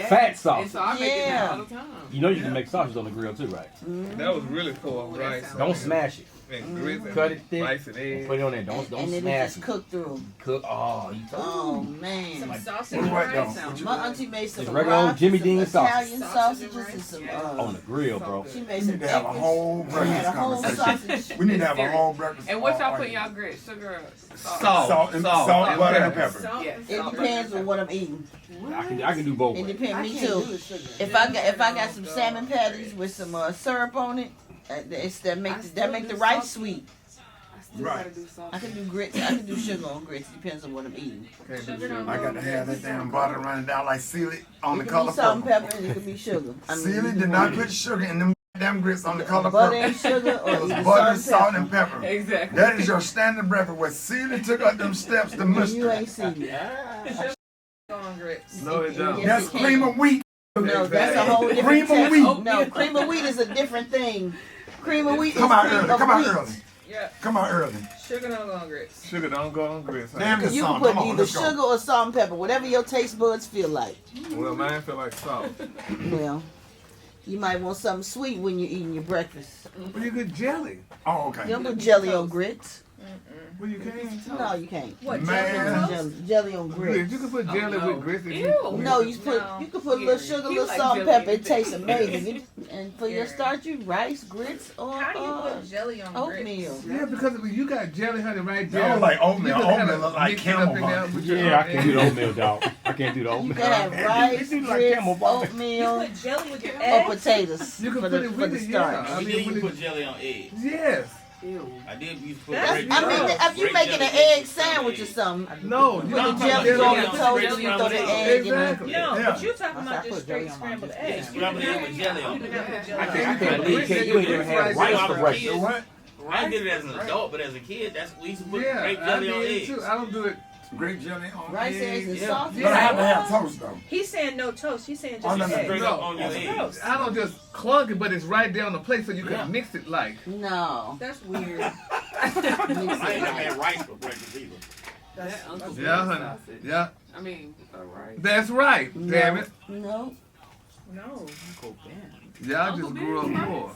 Fat sausage. So I make it now all the time. You know you can make sausage on the grill too, right? That was really poor rice. Don't smash it. And grits and Cut it thick. rice and eggs. Put it on there. Don't And then smash it just it. cooked through. Cook. Oh, you Oh, man. Some sausage What and though? rice sounds My auntie made some Just regular old rocks, Jimmy some Dean sausage. Italian sausages and some on the grill, bro. she made We some need to have a eggs. whole breakfast a whole conversation. sausage. We need to have a whole breakfast. And what y'all all put in right. y'all grits? Sugar, Salt, butter, and pepper. Yeah. It depends on what I'm eating. I can do both. It depends. Me too. If I got some salmon patties with some syrup on it, that make the rice sweet. Right. I can do grits. I can do sugar on grits. Depends on what I'm eating. I got to have that damn butter running down like Sealy on the It color can be salt and purple. pepper, and it can be sugar. Sealy did not put sugar in them damn grits on the color Butter purple. and sugar or It was either butter, salt salt, and pepper. Exactly. That is your standard breakfast. Where Sealy took up them steps to mystery. You ain't seen it. On grits. No, it don't. Yes, That's it can. cream of wheat. No, that's a whole different Cream of test. wheat. No, cream of wheat is a different thing. Cream of wheat Come is out cream early. of Come out wheat. early. Yeah. Come out early. Sugar don't go on grits. Sugar don't go on grits. Huh? Damn this You can song. put Come on, either let's go. sugar or salt and pepper, whatever your taste buds feel like. Well, mine feel like salt. Well, you might want something sweet when you're eating your breakfast. Well, you get jelly. Oh, okay. You don't put jelly on grits. Well, you can't. No, you can't. What, Man. Jelly on grits. You can put jelly with grits. Ew. No, you can put a little sugar, a little salt and pepper. It tastes amazing. And for your starch, you rice, grits, or How do you put jelly on oatmeal. Yeah, because you got jelly honey right there. I don't like oatmeal. You can Oatmeal kinda look like mix it up in camel there honey. with your Yeah, I can't do the oatmeal, dog. I can't do the You oatmeal. can have rice, It do like grits, camel bone. oatmeal, You put jelly with your or eggs? potatoes You can for put the, it for with the it, starch. yeah. We did you put jelly on eggs. Yes. I did used to put That's- grape I mean, jelly. if you Grape making jelly an eggs egg with scrambled sandwich or eggs. something, No, put you the don't jelly put on jelly the on toast, straight you throw the scrambled egg in Exactly. there. No, Yeah. but you're talking about just straight scrambled eggs. Scrambled egg with jelly on You it. can have jelly I on can't, it. I can't, you ain't even had rice for breakfast. What? I did it as an adult, but as a kid, that's we used to put Yeah, grape I jelly on did eggs. too. I don't do it. Grape jelly on Rice eggs and Yeah. sausage. But I have to have toast though. He's saying no toast. He's saying Oh, just no, no, eggs. Straight up on your That's eggs. gross. I don't just clunk it, but it's right there on the plate so you can Yeah. mix it like. No. That's weird. I ain't never had rice for breakfast either. That's Yeah, honey. Yeah, I mean, right. that's right. Damn it. No. No. Y'all just grew up poor.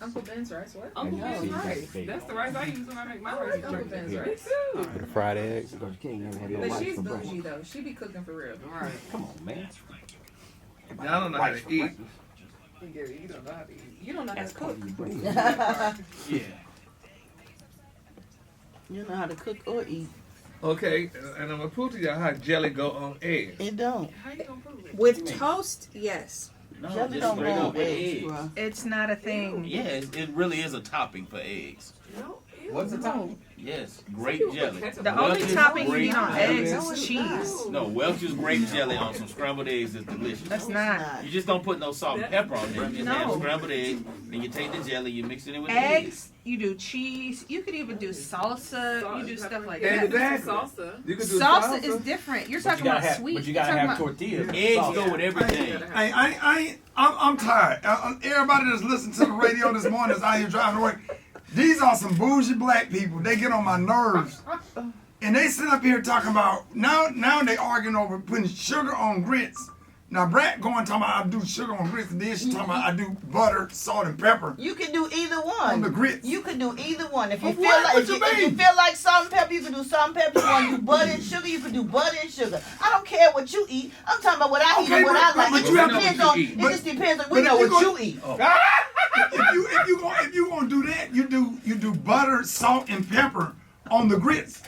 Uncle Ben's rice. What? Uncle Ben's rice. That's the rice I use when I make my rice. Uncle Ben's rice. For the fried eggs. Because you can't even have your But rice she's for breakfast. bougie though. She be cooking for real. Right. Come on, man. Y'all don't know how to eat. You don't know how to eat. You don't know how to That's part cook. of your brain. Yeah. You know how to cook or eat. Okay, and I'm gonna prove to y'all how jelly go on eggs. It don't. How you gonna prove it? With toast, yes. No, Jelly just don't straight go up on with eggs, eggs. bro. It's not a thing. Yeah, it really is a topping for eggs. No. What's the top? Yes, grape jelly. The only Welch's topping you grape need on jelly. eggs is cheese. No, Welch's grape jelly on some scrambled eggs is delicious. That's not. You just don't put no salt and pepper on there. You just have No. scrambled eggs, and you take the jelly, you mix it in with the Eggs, you do cheese. You could even do salsa. You do stuff like that. Exactly. Salsa. You can do Salsa is different. You're But talking you gotta about have, sweet. but you You're gotta talking have about- tortillas. Eggs Sauce. go with everything. I'm tired. Everybody that's listening to the radio this morning is out here driving to work. These are some bougie black people. They get on my nerves. And they sit up here talking about, now they arguing over putting sugar on grits. Now, Brat going talking about I do sugar on grits, and then she talking about I do butter, salt, and pepper. You can do either one. On the grits. You can do either one. If you But feel what? like What if you you mean? feel like salt and pepper, you can do salt and pepper. You want to do butter and sugar, you can do butter and sugar. I don't care what you eat. I'm talking about what I eat Okay, and what I but like. you It have just to- depends what on. you eat. It just depends on. but We if know you what go- you eat. if you gonna do that, you do butter, salt, and pepper on the grits.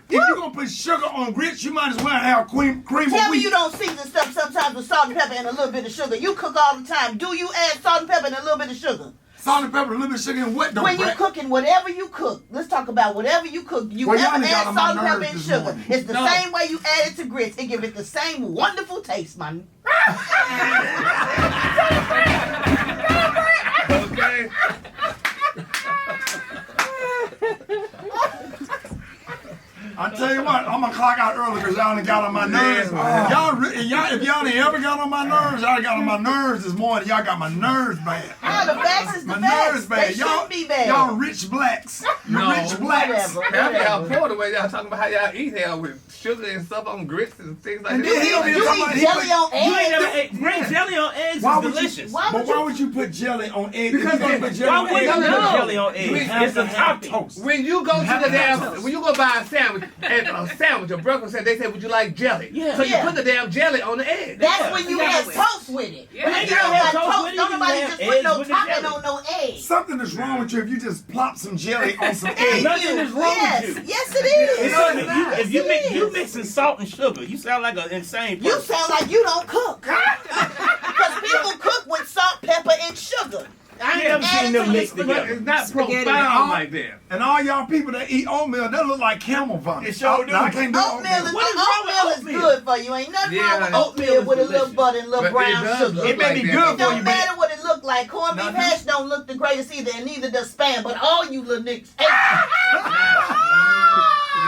If you're gonna put sugar on grits, you might as well have cream Tell of me wheat. you don't season stuff sometimes with salt and pepper and a little bit of sugar. You cook all the time. Do you add salt and pepper and a little bit of sugar? Salt and pepper, a little bit of sugar, and what though, When you Brat? cooking, whatever you cook, let's talk about whatever you cook. You Well, y'all ever done got add on my salt and pepper nerves and this sugar. morning. It's the No. same way you add it to grits. It give it the same wonderful taste, man. Okay. I tell you what, I'm gonna clock out early because y'all done got on my nerves. If y'all ain't ever got on my nerves, y'all got on my nerves this morning. Y'all got my nerves bad. No, the facts is the My facts. nerves They bad. shouldn't be bad. Y'all rich blacks. You No, rich blacks. whatever. Half of y'all poor the way y'all talking about how y'all eat hell with sugar and stuff on grits and things like And that. then he don't even You talk eat about jelly on You ain't eggs. never ate grape jelly on eggs Why is would delicious. you? But why would you put jelly on eggs? If Because you're gonna put jelly Why on would eggs, you put No. jelly on eggs? We It's have a to have topping. toast. When you go to have the to have damn, toast. when you go buy a sandwich, and a sandwich, a breakfast sandwich, they say, would you like jelly? Yeah. So you Yeah. put the damn jelly on the egg. That's when you Yeah. add toast with it. Yeah. But if you You don't have have toast toast, with it, don't you nobody have just put eggs no with the topping jelly. on no eggs. Something is wrong with you if you just plop some jelly on some eggs. Nothing is wrong yes, with you. yes it is. If you Yes, it you is. mixing salt and sugar, you sound like an insane You person. sound like you don't cook. Because people cook with salt, pepper, and sugar. I ain't never seen them mixed together. It's not profound like that. And all y'all people that eat oatmeal, that look like camel vomit. It sure do. I can't do Oatmeal oatmeal. is good for you. Ain't nothing wrong with oatmeal with a little butter and a little brown sugar. It may be good for you. It don't matter what it look like. Corned beef hash don't look the greatest either, and neither does Spam. But all you little niggas.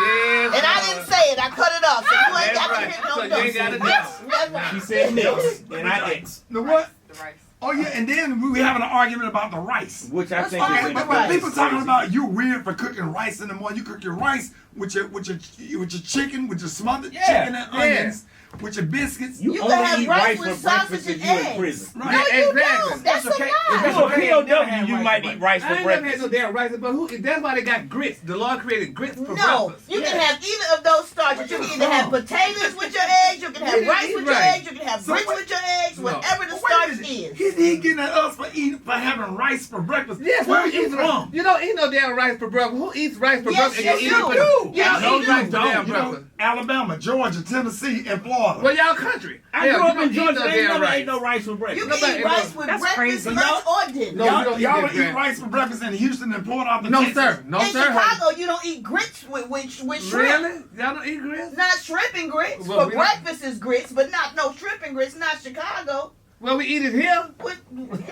And I didn't say it. I cut it off. So you ain't got to hit no So you ain't got to That's right. She said mix, and I X. The what? The rice. Oh yeah, and then we were having an argument about the rice. Which I think is but people talking about you weird for cooking rice in the morning. You cook your rice with your chicken, with your smothered chicken and onions. With your biscuits, you can have rice with sausage and eggs. Right? No, you don't. That's a lie. If you're a POW, you might eat rice for breakfast. I ain't never had no damn rice, but that's why they got grits. The Lord created grits for breakfast. No, you can have either of those starches. You can either have potatoes with your eggs, you can have rice with your eggs, you can have grits with your eggs, whatever the starch is. He getting at us for having rice for breakfast. Yes, where are you from? You don't eat no damn rice for breakfast. Who eats rice for breakfast? Yes, you do. Yes, no rice for damn breakfast. Alabama, Georgia, Tennessee, and Florida. Well, y'all country. I grew up in Georgia. They never ate no rice for breakfast. You can eat rice with breakfast, lunch, or dinner. Y'all don't eat rice for breakfast in Houston and Port Arthur. No, sir. No, sir. In Chicago, you don't eat grits with shrimp. Really? Y'all don't eat grits? Not shrimp and grits. Well, For breakfast is grits, but not no shrimp and grits. Not Chicago. Well, we eat it here.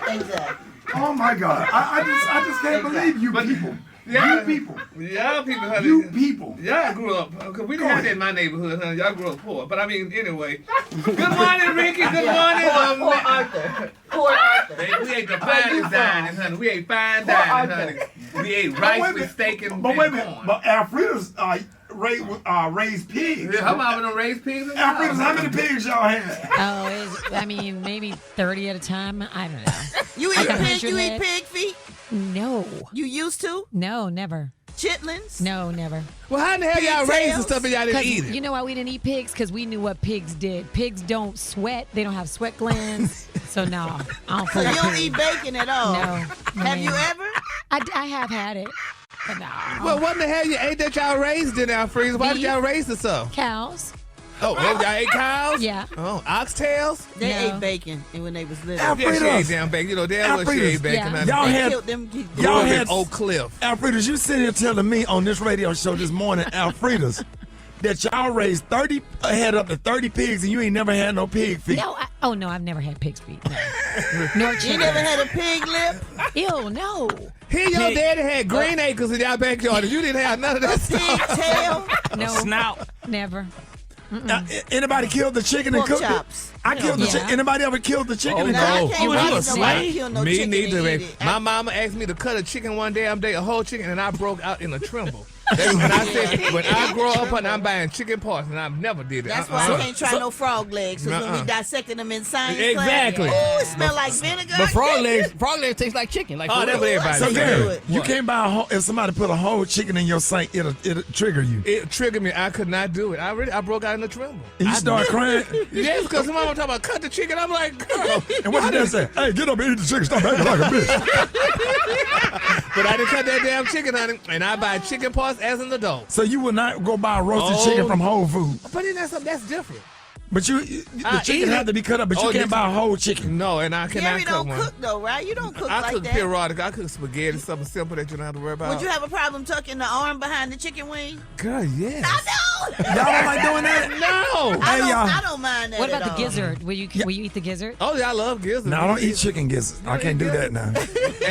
Exactly. Oh my God! I just can't believe you people. Yeah. You people. Y'all people, honey. You people. Y'all grew up, because we didn't have that in my neighborhood, honey. Y'all grew up poor. But I mean, anyway. Good morning, Ricky. Good morning. Poor Arthur. Poor Arthur. We ate the finest dining, honey. We ate fine dining, honey. We ate rice with steak and But wait a minute. corn. But Alfreda's raised pigs. Yeah, how mama don't raise pigs? Alfreda's, how many pigs y'all had? Oh, maybe 30 at a time. I don't know. You eat pig? You eat pig feet? No. You used to? No, never. Chitlins? No, never. Well, how in the hell y'all raised and stuff and y'all didn't eat it? You know why we didn't eat pigs? Because we knew what pigs did. Pigs don't sweat. They don't have sweat glands. So no, I don't. So you don't eat bacon at all? No. Have you ever? I have had it. But no. Well, what in the hell you ate that y'all raised in Alfreda's? Why did y'all raise the stuff? Cows. Oh, y'all ate cows? Yeah. Oh, oxtails? They ate bacon when they was little. Yeah, she ate damn bacon. You know, damn well she ate bacon. Yeah. Y'all had Oak Cliff. Alfreda's, you sitting here telling me on this radio show this morning, Alfreda's, that y'all raised had up to 30 pigs and you ain't never had no pig feet. No, no, I've never had pig's feet. No. Nor chicken. You never had a pig lip? Ew, no. Here your daddy had green acres in y'all backyard and you didn't have none of that stuff. Pig tail? No. Snout. Never. Anybody killed the chicken and cooked chops. it? I killed the chicken. Anybody ever killed the chicken and no. cooked it? it? I can't nobody kill no Me chicken neither, and baby. eat it. My mama asked me to cut a chicken one damn day, a whole chicken, and I broke out in a tremble. That's when I said, when I grow up, I'm buying chicken parts, and I never did it. That's why I can't try no frog legs, because when we dissected them in science Exactly. class, it smell like vinegar. But frog legs taste like chicken. Like that's what everybody So says. Gary, you can't buy if somebody put a whole chicken in your sink, it'll trigger you. It triggered me. I could not do it. I broke out in a tremble. And you start crying? Yes, because somebody was talking about cut the chicken. I'm like, girl. And what did they say? Hey, get up and eat the chicken. Stop acting like a bitch. But I didn't cut that damn chicken, honey, and I buy chicken parts as an adult. So you would not go buy a roasted chicken from Whole Foods? But then that's different. But the chicken had to be cut up, but you can't buy a whole chicken. No, and I cannot Gary don't cook though, right? You don't cook I like cook that. periodic. I cook spaghetti, something simple that you don't have to worry about. Would you have a problem tucking the arm behind the chicken wing? Girl, yes. I know. Y'all don't like doing that? No. I don't mind that. What about at the all. gizzard? Will you eat the gizzard? Oh, yeah, I love gizzard. No, I don't eat chicken gizzard. I can't do that now.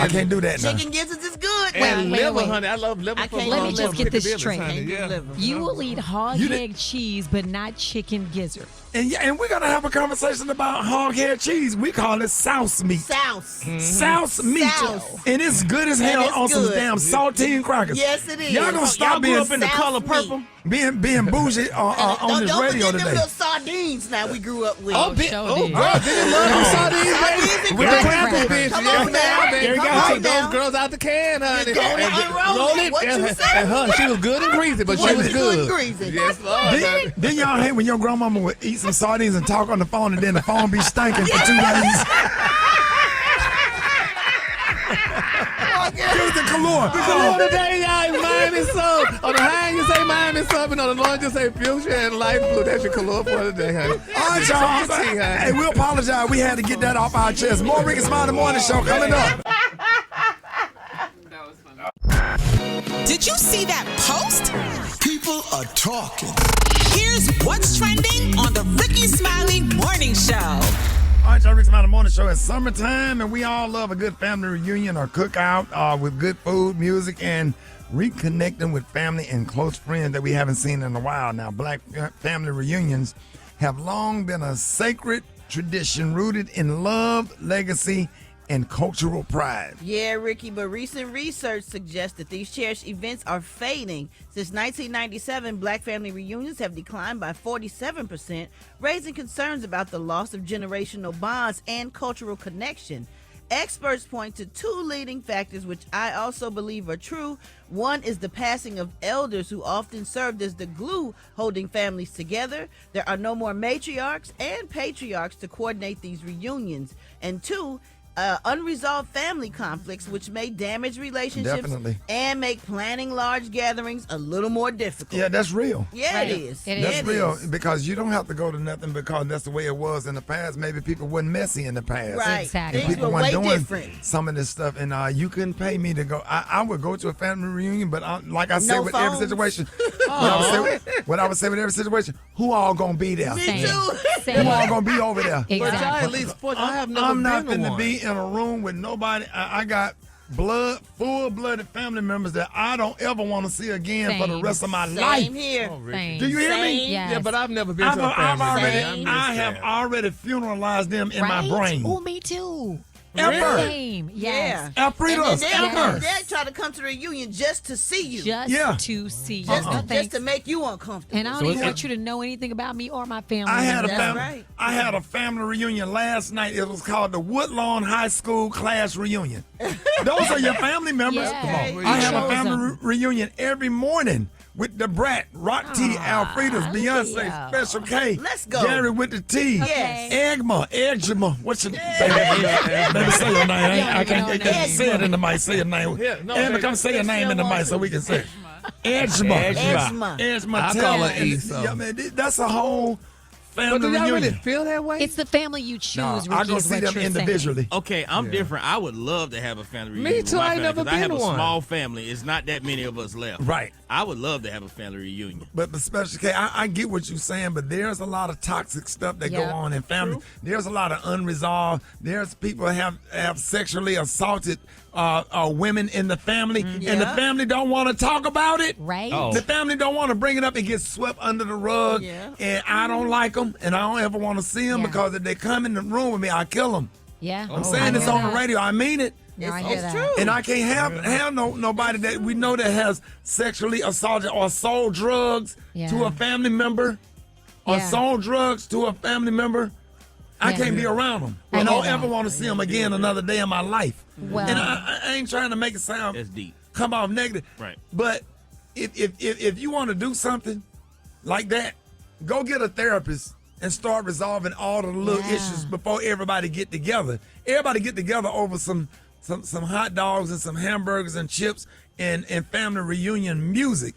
I can't do that now. Chicken gizzards is good. And Wait, liver, wait. honey. I love liver. I can't Let me just get this Piccadilly, straight. honey, yeah. You will eat hog head cheese, but not chicken gizzard. And we're gonna have a conversation about hog head cheese. We call it souse meat. Souse. Souse meat. Souse. And it's good as hell And it's on some good. damn saltine crackers. Yes, it is. Y'all gonna stop being up in the color purple? Being bougie on this radio Don't forget them today. little sardines now we grew up with. Oh, girl, did you love them sardines, baby? With the crackle, bitch. Come on now, baby. come Got on to now. those girls out the can, honey. Roll it. What you say? And her, she was good and greasy, but she was good. Yes, Lord. Then y'all hate when your grandmama would eat some sardines and talk on the phone, and then the phone be stinking for 2 days. Give the color. The color today, y'all, is Miami so. On the high, you say Miami me something on the line. Just say future and light blue. That's your color for the day, honey. All right, y'all. Hey, we apologize. We had to get that off our chest. More Rickey Smiley Morning Show coming up. Did you see that post? People are talking. Here's what's trending on the Rickey Smiley Morning Show. All right, y'all, Rickey Smiley Morning Show. It's summertime, and we all love a good family reunion or cookout with good food, music, and reconnecting with family and close friends that we haven't seen in a while. Now, Black family reunions have long been a sacred tradition rooted in love, legacy, and cultural pride. Yeah, Ricky, but recent research suggests that these cherished events are fading. Since 1997, Black family reunions have declined by 47%, raising concerns about the loss of generational bonds and cultural connection. Experts point to two leading factors, which I also believe are true. One is the passing of elders who often served as the glue holding families together. There are no more matriarchs and patriarchs to coordinate these reunions. And two, unresolved family conflicts, which may damage relationships Definitely. and make planning large gatherings a little more difficult. Yeah, that's real. Yeah, it is. That's real because you don't have to go to nothing because that's the way it was in the past. Maybe people weren't messy in the past. Right. Exactly. And Things people were weren't way doing different. some of this stuff. And you couldn't pay me to go. I would go to a family reunion, but like I said No with phones. every situation, what I would say with every situation, who all going to be there? Me Same. too. Who all going to be over there? But y'all Exactly. at least, I have never I'm not been to finna one. be in a room with nobody. I got full-blooded family members that I don't ever want to see again for the Same. rest of my life. Same here. Oh, Ricky. Same. Do you hear me? Yes. Yeah, but I've never been to a family. I have already funeralized them in my Right? brain. Oh, me too. Ever. Same. Yes. Yeah. Alfredo, And then ever. they'll try to come to the reunion just to see you. Just Yeah. to see you. just, No, just thanks. to make you uncomfortable. And I don't So even it's- want you to know anything about me or my family. I had a That's family. right. I had a family reunion last night. It was called the Woodlawn High School Class Reunion. Those are your family members. Yeah. Come on, I have a chose family them. reunion every morning with the Brat, Rock T, Alfreda's, Beyonce, yeah. Special K, Let's go. Jerry with the T, Yes. Eczema. What's your name? Baby, say your name. I can't say it in the mic. Say your name. Yeah, no, Emma, baby, come say your name in the mic so we can say it. Eczema. Eczema. I Tell call me. her E, so. Yeah, man, that's a whole family But do y'all reunion. really feel that way? It's the family you choose. No, Ricky, I go is see what them you're saying. individually. Okay, I'm different. I would love to have a family reunion. Me with too, my I ain't family, never 'cause I have been a to one. small family. It's not that many of us left. Right. I would love to have a family reunion. But Special K, I get what you're saying, but there's a lot of toxic stuff that go Yeah. on in family. There's a lot of unresolved. There's people have sexually assaulted women in the family, and the Yeah. family don't want to talk about it. Right? Oh. The family don't want to bring it up and get swept under the rug. Yeah. And I don't like them, and I don't ever want to see them Yeah. because if they come in the room with me, I kill them. Yeah. I'm saying this on the radio. I mean it. No, I hear It's that. true. And I can't have nobody that we know that has sexually assaulted or sold drugs Yeah. to a family member or Yeah. sold drugs to a family member. I Yeah. can't be around them. I And I hear don't ever that. want to see them again another day in my life. Well- and I ain't trying to make it sound That's deep. come off negative. Right. But if you want to do something like that, go get a therapist and start resolving all the little Yeah. issues before everybody get together. Everybody get together over some hot dogs and some hamburgers and chips and family reunion music.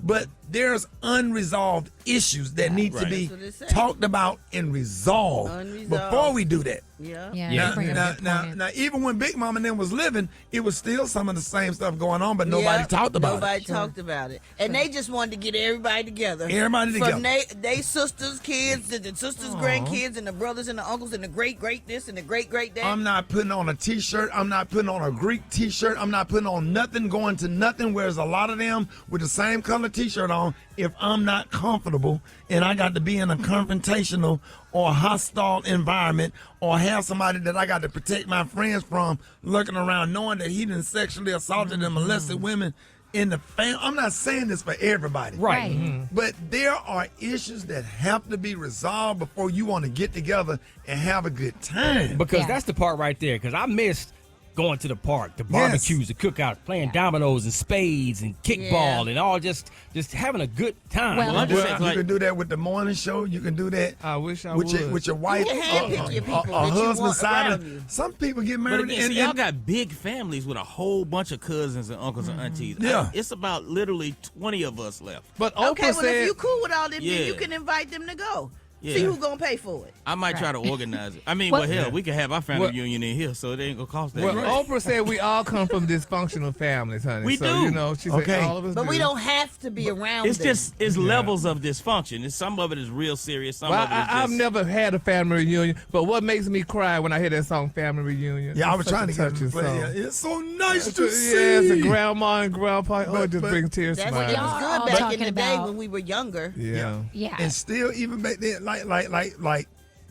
But there's unresolved issues that need to Right. be That's what it says. talked about and resolved Unresolved. before we do that. Yeah. Yeah, Yeah. you bring up a good point. Now, even when Big Mama and them was living, it was still some of the same stuff going on, but nobody Yep, talked about Nobody it. talked about it. And they just wanted to get everybody together. Everybody together. From they sisters' kids, the sisters' grandkids, and the brothers and the uncles, and the great this and the great that. I'm not putting on a T-shirt. I'm not putting on a Greek T-shirt. I'm not putting on nothing, going to nothing, whereas a lot of them with the same color T-shirt on, if I'm not comfortable and I got to be in a confrontational or hostile environment or have somebody that I got to protect my friends from looking around knowing that he done sexually assaulted and molested women in the family. I'm not saying this for everybody. Right. But there are issues that have to be resolved before you want to get together and have a good time. Because Yeah. that's the part right there. Because I missed going to the park, the barbecues, the cookouts, playing dominoes and spades and kickball and all just having a good time. Well, you can do that with the morning show. You can do that. I wish I with would. Your wife, a husband side. Some people get married. But again, y'all got big families with a whole bunch of cousins and uncles and aunties. Yeah. It's about literally 20 of us left. But okay, well, if you cool with all them, then you can invite them to go. See who's gonna pay for it. I might try to organize it. I mean, hell, we can have our family reunion in here, so it ain't gonna cost that much. Well, Oprah said we all come from dysfunctional families, honey. We so, do. You know, she said all of us But do. we don't have to be around It's them. just levels of dysfunction. Some of it is real serious. Some of it is just... I've never had a family reunion, but what makes me cry when I hear that song, Family Reunion? Yeah, I was trying to get touching it to play. song. Yeah, it's so nice to see. Yeah, it's a grandma and grandpa. It just brings tears to That's my what it eyes. was good back in the day when we were younger. Yeah. And still, even back then, like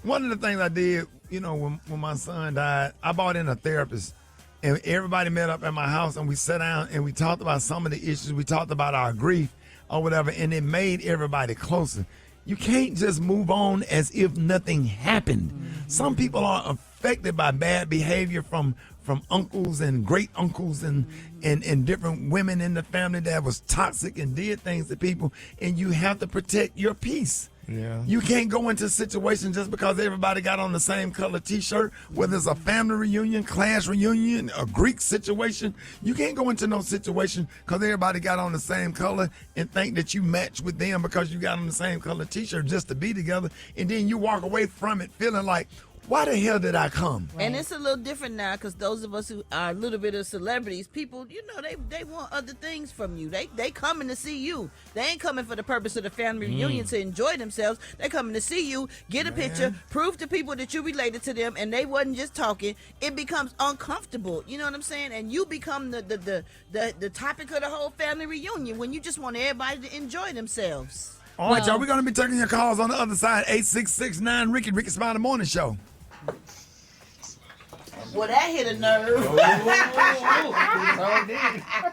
one of the things I did, you know, when my son died, I brought in a therapist, and everybody met up at my house, and we sat down and we talked about some of the issues. We talked about our grief or whatever, and it made everybody closer. You can't just move on as if nothing happened. Some people are affected by bad behavior from uncles and great uncles and different women in the family that was toxic and did things to people, and you have to protect your peace. Yeah. You can't go into situations just because everybody got on the same color T-shirt, whether it's a family reunion, class reunion, a Greek situation. You can't go into no situation because everybody got on the same color and think that you match with them because you got on the same color T-shirt just to be together, and then you walk away from it feeling like, why the hell did I come? And it's a little different now because those of us who are a little bit of celebrities, people, you know, they want other things from you. They coming to see you. They ain't coming for the purpose of the family reunion to enjoy themselves. They coming to see you, get a picture, prove to people that you related to them, and they wasn't just talking. It becomes uncomfortable. You know what I'm saying? And you become the topic of the whole family reunion when you just want everybody to enjoy themselves. All right, y'all, we're going to be taking your calls on the other side. 8669 Rickey Smiley Morning Show. Well, that hit a nerve.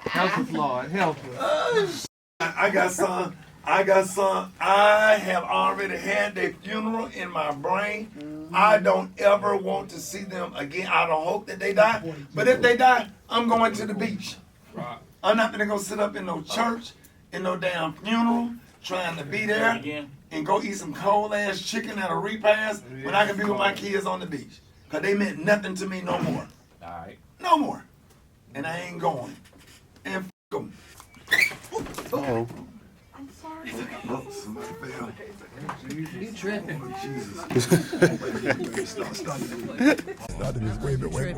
Help us, Lord. Help us. I got some. I have already had their funeral in my brain. I don't ever want to see them again. I don't hope that they die. But if they die, I'm going to the beach. I'm not going to go sit up in no church, in no damn funeral, trying to be there and go eat some cold-ass chicken at a repast when I can be with my kids on the beach. Because they meant nothing to me no more. All right. No more. And I ain't going. And them. Uh-oh. I'm sorry. Oh, somebody fell. You tripping. Jesus. Start this. Wait.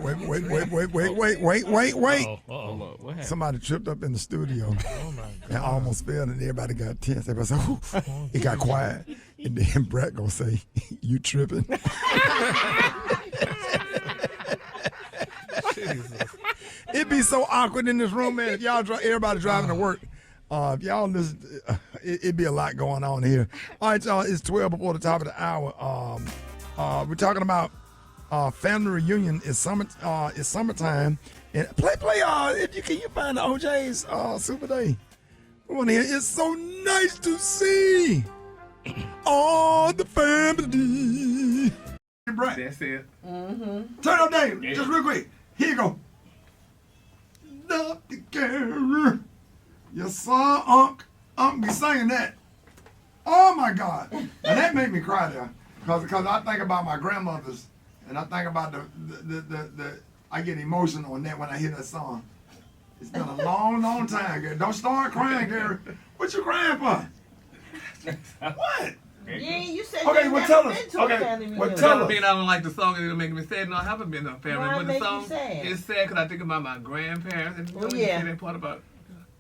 Uh-oh. What happened? Somebody tripped up in the studio. Oh, my God. And almost fell, and everybody got tense. Everybody said, "Ooh." It got quiet. And then Brat gonna say, "You tripping?" It'd be so awkward in this room, man. If y'all everybody driving to work. If y'all listen, it'd be a lot going on here. All right, y'all, it's 12 before the top of the hour. We're talking about family reunion. It's summertime. And play. Can you find the OJ's Super Day? We want to hear. It's so nice to see all the family. Right. That's it. Turn up, Dave. Just real quick. Here you go. Dr. Carey. Your son, Unc be singing that. Oh my God. And that made me cry there. Because I think about my grandmothers and I think about the I get emotional on that when I hear that song. It's been a long time, Gary. Don't start crying, Gary. What you crying for? What? Yeah, you said Okay, you well, never tell been us. to a Okay, family well, reunion. tell us. Being I don't like the song, it'll make me sad. No, I haven't been to a family. Why But the make you song, sad? it's sad because I think about my grandparents. And Oh, you yeah. say that part about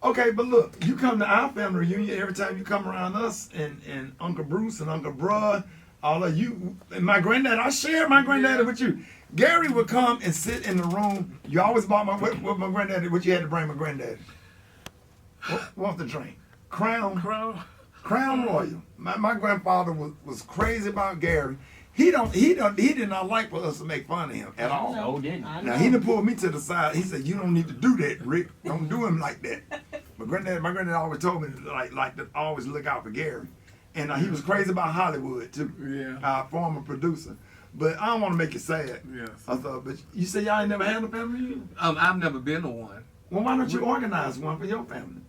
Okay, but look, you come to our family reunion every time you come around us and Uncle Bruce and Uncle Bud, all of you, and my granddad. I shared my granddaddy with you. Gary would come and sit in the room. You always bought what my granddaddy, what you had to bring my granddaddy. What's the drink? Crown Royal. My grandfather was crazy about Gary. He did not like for us to make fun of him at all. No, didn't. Now he done pulled me to the side. He said, "You don't need to do that, Rick. Don't do him like that." My granddad always told me like to always look out for Gary, and he was crazy about Hollywood too. Yeah. Our former producer. But I don't want to make you sad. Yes. I thought, but you say y'all ain't never had a family reunion? I've never been to one. Well, why don't you organize one for your family?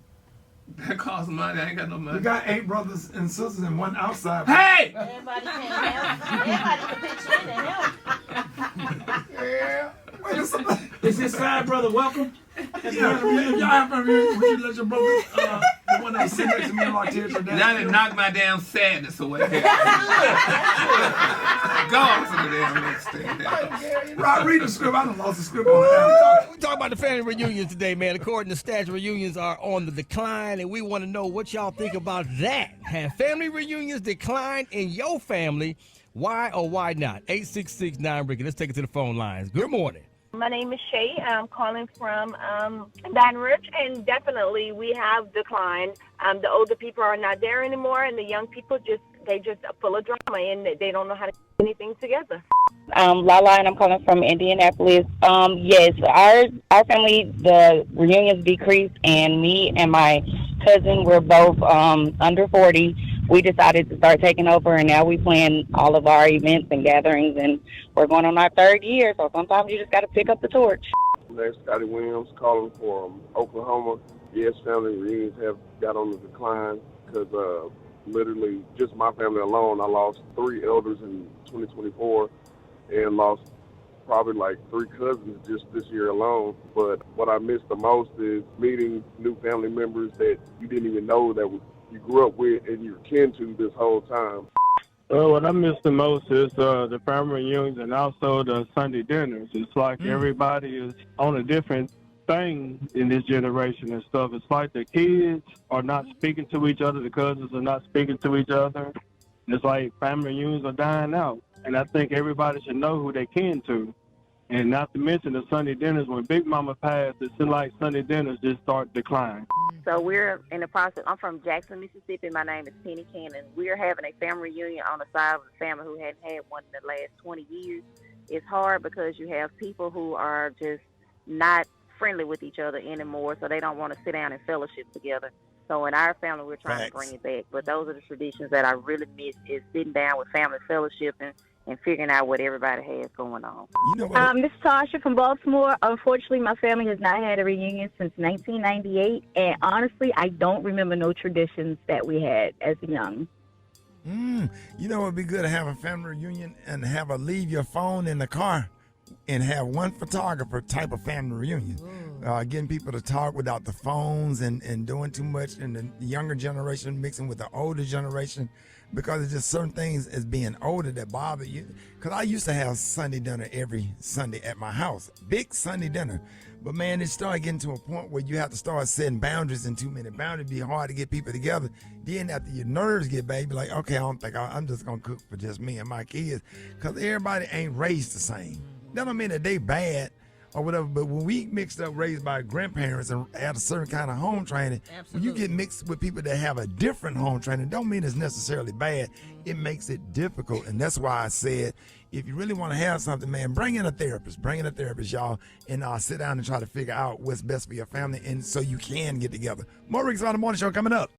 That costs money. I ain't got no money. You got 8 brothers and sisters and one outside. Hey! Everybody can help. Everybody can pitch in and help. Yeah. Is this side brother welcome? Y'all have family reunion. Would you let your brother, the one that sit next to me and like tears your dad? Now they knock my damn sadness away. Go on to the damn next thing. Right, read the script. I done lost the script on the We talk about the family reunions today, man. According to stats, reunions are on the decline, and we want to know what y'all think about that. Have family reunions declined in your family? Why or why not? 866-9-RICKY. Let's take it to the phone lines. Good morning. My name is Shay. I'm calling from Baton Rouge, and definitely we have declined. The older people are not there anymore, and the young people just are full of drama, and they don't know how to get anything together. Lala, and I'm calling from Indianapolis. Yes, our family, the reunions decreased, and me and my cousin, we're both under 40. We decided to start taking over, and now we plan all of our events and gatherings, and we're going on our 3rd year, so sometimes you just got to pick up the torch. My name's Scotty Williams, calling from Oklahoma. Yes, family reunions have got on the decline because literally just my family alone, I lost 3 elders in 2024 and lost probably like 3 cousins just this year alone. But what I miss the most is meeting new family members that you didn't even know that you grew up with and you're kin to this whole time. What I miss the most is the family reunions and also the Sunday dinners. It's like everybody is on a different thing in this generation and stuff. It's like the kids are not speaking to each other. The cousins are not speaking to each other. It's like family reunions are dying out. And I think everybody should know who they kin to. And not to mention the Sunday dinners. When Big Mama passed, it seemed like Sunday dinners just start declining. So we're in the process. I'm from Jackson, Mississippi. My name is Penny Cannon. We're having a family reunion on the side of the family who hadn't had one in the last 20 years. It's hard because you have people who are just not friendly with each other anymore, so they don't want to sit down and fellowship together. So in our family, we're trying to bring it back. But those are the traditions that I really miss, is sitting down with family fellowship and figuring out what everybody has going on. You know what? This is Tasha from Baltimore. Unfortunately, my family has not had a reunion since 1998, and honestly, I don't remember no traditions that we had as young. You know, it'd be good to have a family reunion and have a leave your phone in the car and have one photographer type of family reunion. Getting people to talk without the phones and doing too much, and the younger generation mixing with the older generation, because it's just certain things as being older that bother you. Because I used to have Sunday dinner every Sunday at my house, big Sunday dinner. But man, it started getting to a point where you have to start setting boundaries, and too many boundaries be hard to get people together. Then after your nerves get bad, you be like, okay, I don't think I'm just gonna cook for just me and my kids, because everybody ain't raised the same. That don't mean that they bad or whatever, but when we mixed up raised by grandparents and had a certain kind of home training, when you get mixed with people that have a different home training, don't mean it's necessarily bad. It makes it difficult, and that's why I said, if you really want to have something, man, bring in a therapist, y'all, and sit down and try to figure out what's best for your family, and so you can get together. More Rick's on the Morning Show coming up.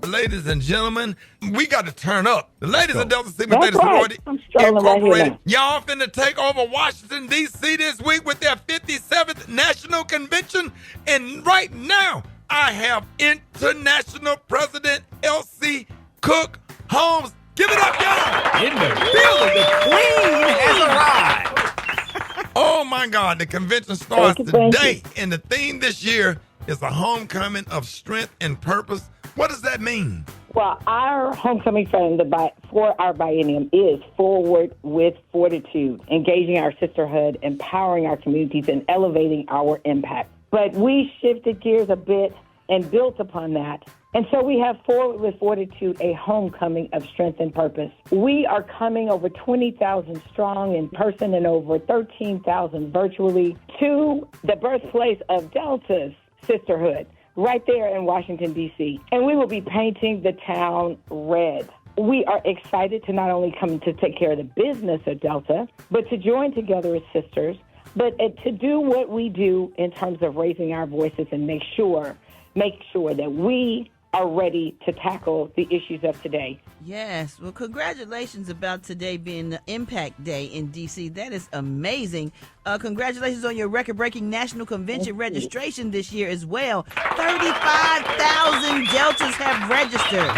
Ladies and gentlemen, we got to turn up. The ladies of Delta Sigma Theta Sorority Incorporated, y'all finna take over Washington, D.C. this week with their 57th National Convention. And right now, I have International President Elsie Cooke-Homes. Give it up, y'all! In the building, the queen has arrived. Oh, my God. The convention starts today, and the theme this year is a homecoming of strength and purpose. What does that mean? Well, our homecoming for our biennium is Forward with Fortitude, engaging our sisterhood, empowering our communities, and elevating our impact. But we shifted gears a bit and built upon that. And so we have Forward with Fortitude, a homecoming of strength and purpose. We are coming over 20,000 strong in person and over 13,000 virtually to the birthplace of Delta's sisterhood, right there in Washington, D.C. And we will be painting the town red. We are excited to not only come to take care of the business of Delta, but to join together as sisters, but to do what we do in terms of raising our voices and make sure that we are ready to tackle the issues of today. Yes. Well, congratulations about today being the Impact Day in D.C. That is amazing. Congratulations on your record-breaking national convention registration this year as well. 35,000 Deltas have registered.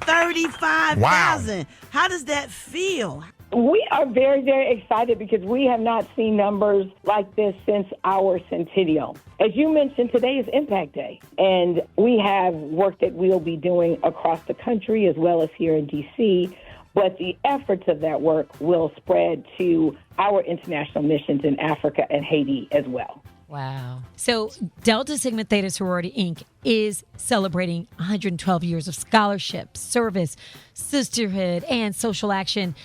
35,000. Wow. How does that feel? We are very, very excited because we have not seen numbers like this since our centennial. As you mentioned, today is Impact Day, and we have work that we'll be doing across the country as well as here in D.C., but the efforts of that work will spread to our international missions in Africa and Haiti as well. Wow. So Delta Sigma Theta Sorority, Inc. is celebrating 112 years of scholarship, service, sisterhood, and social action.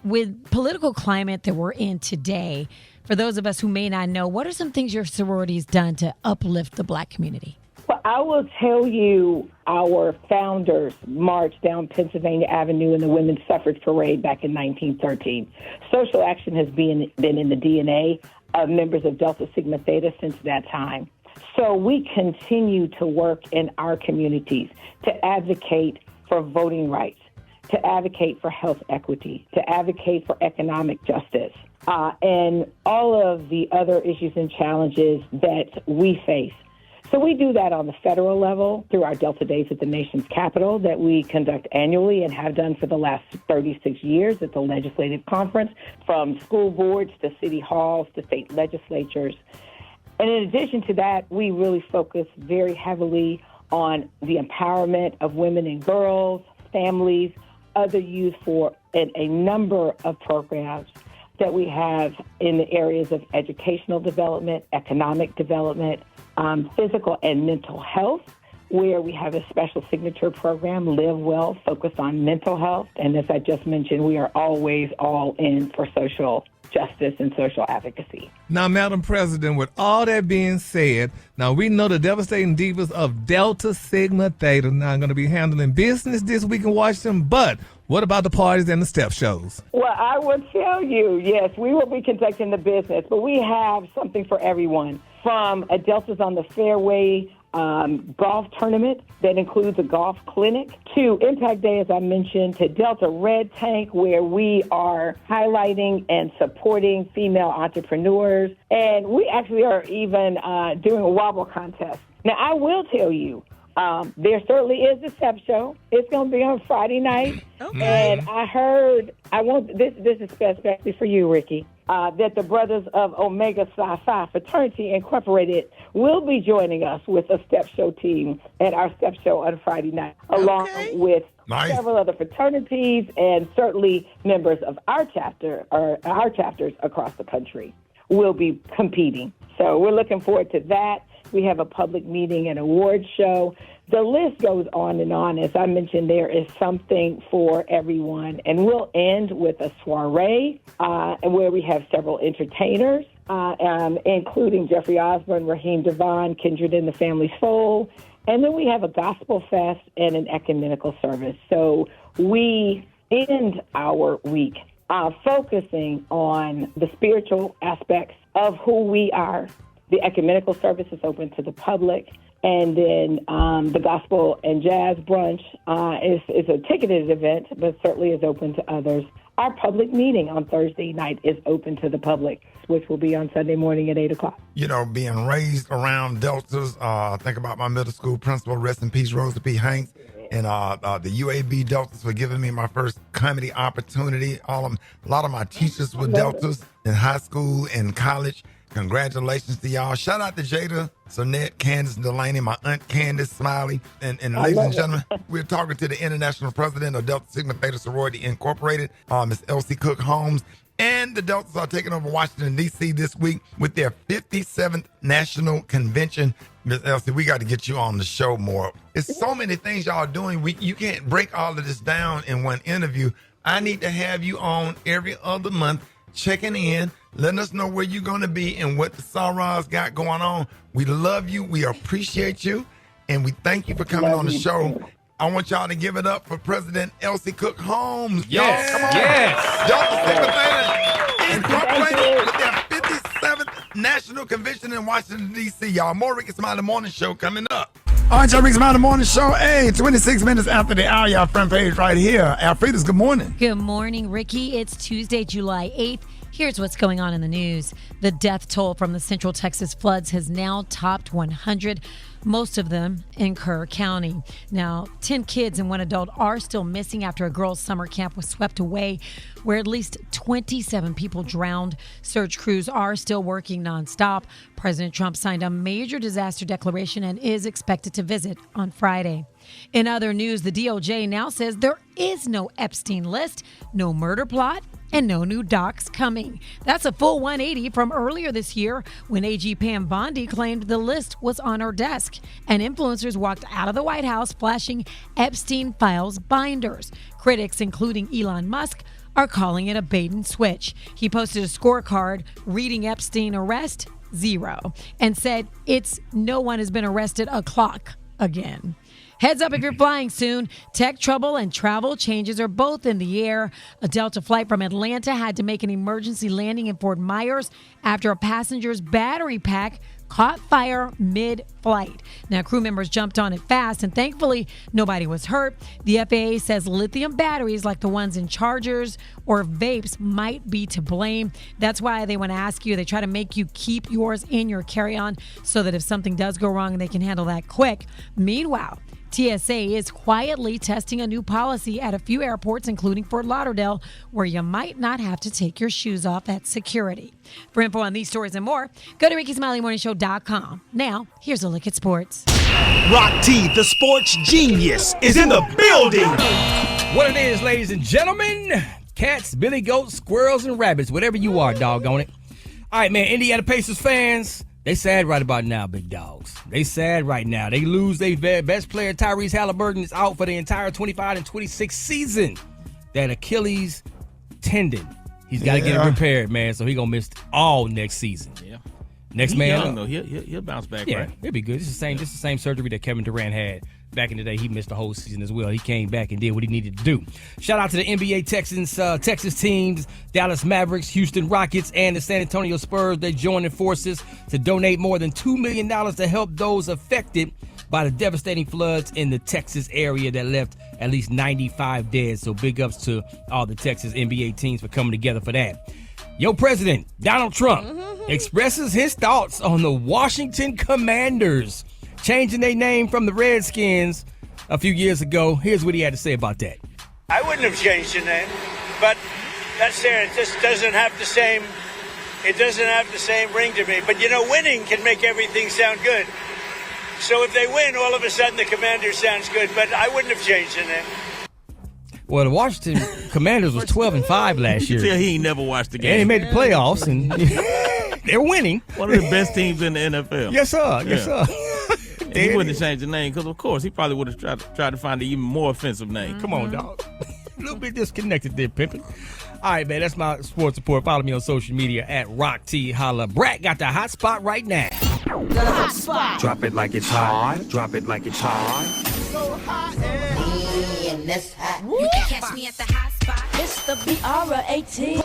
With political climate that we're in today, for those of us who may not know, what are some things your sorority has done to uplift the Black community? Well, I will tell you, our founders marched down Pennsylvania Avenue in the Women's Suffrage Parade back in 1913. Social action has been in the DNA of members of Delta Sigma Theta since that time. So we continue to work in our communities to advocate for voting rights, to advocate for health equity, to advocate for economic justice, and all of the other issues and challenges that we face. So we do that on the federal level through our Delta Days at the nation's capital that we conduct annually and have done for the last 36 years at the legislative conference, from school boards to city halls to state legislatures. And in addition to that, we really focus very heavily on the empowerment of women and girls, families, other youth for a number of programs that we have in the areas of educational development, economic development, physical and mental health, where we have a special signature program, Live Well, focused on mental health. And as I just mentioned, we are always all in for social justice and social advocacy. Now, Madam President, with all that being said, now we know the devastating divas of Delta Sigma Theta now going to be handling business this week in Washington, but what about the parties and the step shows? Well, I will tell you, yes, we will be conducting the business, but we have something for everyone, from a Deltas on the Fairway golf tournament that includes a golf clinic, to Impact Day, as I mentioned, to Delta Red Tank, where we are highlighting and supporting female entrepreneurs. And we actually are even doing a wobble contest. Now, I will tell you, there certainly is a step show. It's going to be on Friday night. Okay. And I heard, this is especially for you, Ricky, that the Brothers of Omega Psi Phi Fraternity Incorporated will be joining us with a step show team at our step show on Friday night, along with several other fraternities and certainly members of our chapter or our chapters across the country will be competing. So we're looking forward to that. We have a public meeting and awards show. The list goes on and on. As I mentioned, there is something for everyone. And we'll end with a soiree where we have several entertainers, including Jeffrey Osborne, Raheem Devon, Kindred in the Family Soul. And then we have a gospel fest and an ecumenical service. So we end our week focusing on the spiritual aspects of who we are. The ecumenical service is open to the public. And then the gospel and jazz brunch is a ticketed event, but certainly is open to others. Our public meeting on Thursday night is open to the public, which will be on Sunday morning at 8 o'clock. You know, being raised around Deltas, think about my middle school principal, rest in peace, Rosa P. Hanks, and the UAB Deltas for giving me my first comedy opportunity. A lot of my teachers were Deltas in high school and college. Congratulations to y'all. Shout out to Jada, Sonette, Candace Delaney, my Aunt Candace Smiley. And ladies and gentlemen, we're talking to the international president of Delta Sigma Theta Sorority Incorporated, Miss Elsie Cooke-Homes. And the Deltas are taking over Washington, D.C. this week with their 57th National Convention. Miss Elsie, we got to get you on the show more. It's so many things y'all are doing. You can't break all of this down in one interview. I need to have you on every other month, checking in, letting us know where you're going to be and what the Sarah's got going on. We love you. We appreciate you. And we thank you for coming on the show. I want y'all to give it up for President Elsie Cooke-Homes. Yes. Y'all, come on. Yes. Delta Sigma Theta Incorporated with their 57th National Convention in Washington, D.C. Y'all, more Rickey Smiley Morning Show coming up. All right, y'all, Rickey Smiley Morning Show. Hey, 26 minutes after the hour, y'all front page right here. Alfreda's, good morning. Good morning, Ricky. It's Tuesday, July 8th. Here's what's going on in the news. The death toll from the Central Texas floods has now topped 100, most of them in Kerr County. Now, 10 kids and one adult are still missing after a girls' summer camp was swept away, where at least 27 people drowned. Search crews are still working nonstop. President Trump signed a major disaster declaration and is expected to visit on Friday. In other news, the DOJ now says there is no Epstein list, no murder plot, and no new docs coming. That's a full 180 from earlier this year when AG Pam Bondi claimed the list was on her desk and influencers walked out of the White House flashing Epstein files binders. Critics, including Elon Musk, are calling it a bait and switch. He posted a scorecard reading Epstein arrest 0 and said it's no one has been arrested o'clock again. Heads up if you're flying soon. Tech trouble and travel changes are both in the air. A Delta flight from Atlanta had to make an emergency landing in Fort Myers after a passenger's battery pack caught fire mid-flight. Now, crew members jumped on it fast, and thankfully, nobody was hurt. The FAA says lithium batteries like the ones in chargers or vapes might be to blame. That's why they want to ask you, they try to make you keep yours in your carry-on so that if something does go wrong, they can handle that quick. Meanwhile, TSA is quietly testing a new policy at a few airports, including Fort Lauderdale, where you might not have to take your shoes off at security. For info on these stories and more, go to RickySmileyMorningShow.com. Now, here's a look at sports. Rock T, the sports genius, is in the building. What it is, ladies and gentlemen, cats, billy goats, squirrels, and rabbits, whatever you are, doggone it. All right, man, Indiana Pacers fans, they sad right about now, big dogs. They sad right now. They lose their best player, Tyrese Halliburton, is out for the entire 25 and 26 season. That Achilles tendon. He's got to get it repaired, man, so he's going to miss all next season. Yeah. Next man young, up. though. He'll bounce back, Yeah, right? he'll be good. It's the same surgery that Kevin Durant had back in the day. He missed the whole season as well. He came back and did what he needed to do. Shout out to the NBA Texas teams, Dallas Mavericks, Houston Rockets, and the San Antonio Spurs. They joined forces to donate more than $2 million to help those affected by the devastating floods in the Texas area that left at least 95 dead. So big ups to all the Texas NBA teams for coming together for that. Your president, Donald Trump, expresses his thoughts on the Washington Commanders changing their name from the Redskins a few years ago. Here's what he had to say about that. I wouldn't have changed the name, but that's there. It just doesn't have the same. It doesn't have the same ring to me. But you know, winning can make everything sound good. So if they win, all of a sudden the Commanders sounds good. But I wouldn't have changed the name. Well, the Washington Commanders was 12-5 last year. You can tell he ain't never watched the game. And they made the playoffs, and they're winning. One of the best teams in the NFL. Yes, sir. Yes, sir. And he wouldn't have changed the name because, of course, he probably would have tried to find an even more offensive name. Come on, dog. A little bit disconnected there, pimpin'. All right, man, that's my sports report. Follow me on social media at Rock T Holla. Brat got the hot spot right now. The hot spot. Drop it like it's hot. Drop it like it's hot. So hot and that's hot. You can catch me at the hot spot. It's the BR18.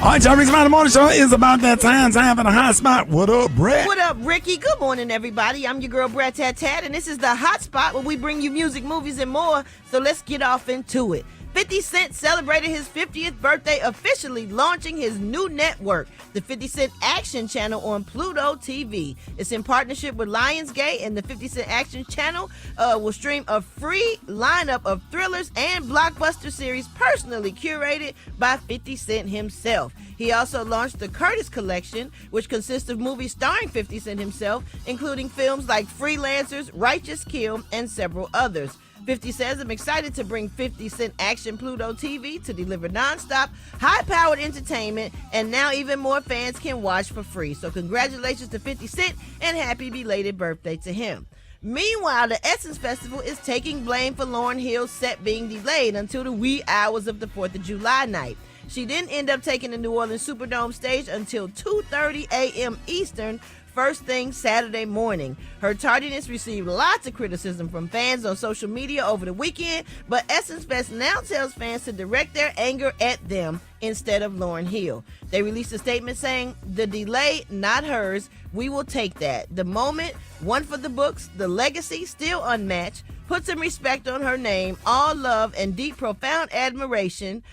All right, y'all, Rickey Smiley Morning Show is about that time for the hot spot. What up, Brat? What up, Ricky? Good morning, everybody. I'm your girl, Brat Tat Tat, and this is the hot spot where we bring you music, movies, and more. So let's get off into it. 50 Cent celebrated his 50th birthday, officially launching his new network, the 50 Cent Action Channel on Pluto TV. It's in partnership with Lionsgate, and the 50 Cent Action Channel will stream a free lineup of thrillers and blockbuster series personally curated by 50 Cent himself. He also launched the Curtis Collection, which consists of movies starring 50 Cent himself, including films like Freelancers, Righteous Kill, and several others. 50 says, I'm excited to bring 50 Cent Action Pluto TV to deliver nonstop, high-powered entertainment, and now even more fans can watch for free. So congratulations to 50 Cent and happy belated birthday to him. Meanwhile, the Essence Festival is taking blame for Lauryn Hill's set being delayed until the wee hours of the 4th of July night. She didn't end up taking the New Orleans Superdome stage until 2:30 a.m. Eastern, first thing Saturday morning. Her tardiness received lots of criticism from fans on social media over the weekend, but Essence Fest now tells fans to direct their anger at them instead of Lauryn Hill. They released a statement saying, "The delay, not hers. We will take that. The moment, one for the books, the legacy, still unmatched. Put some respect on her name. All love and deep, profound admiration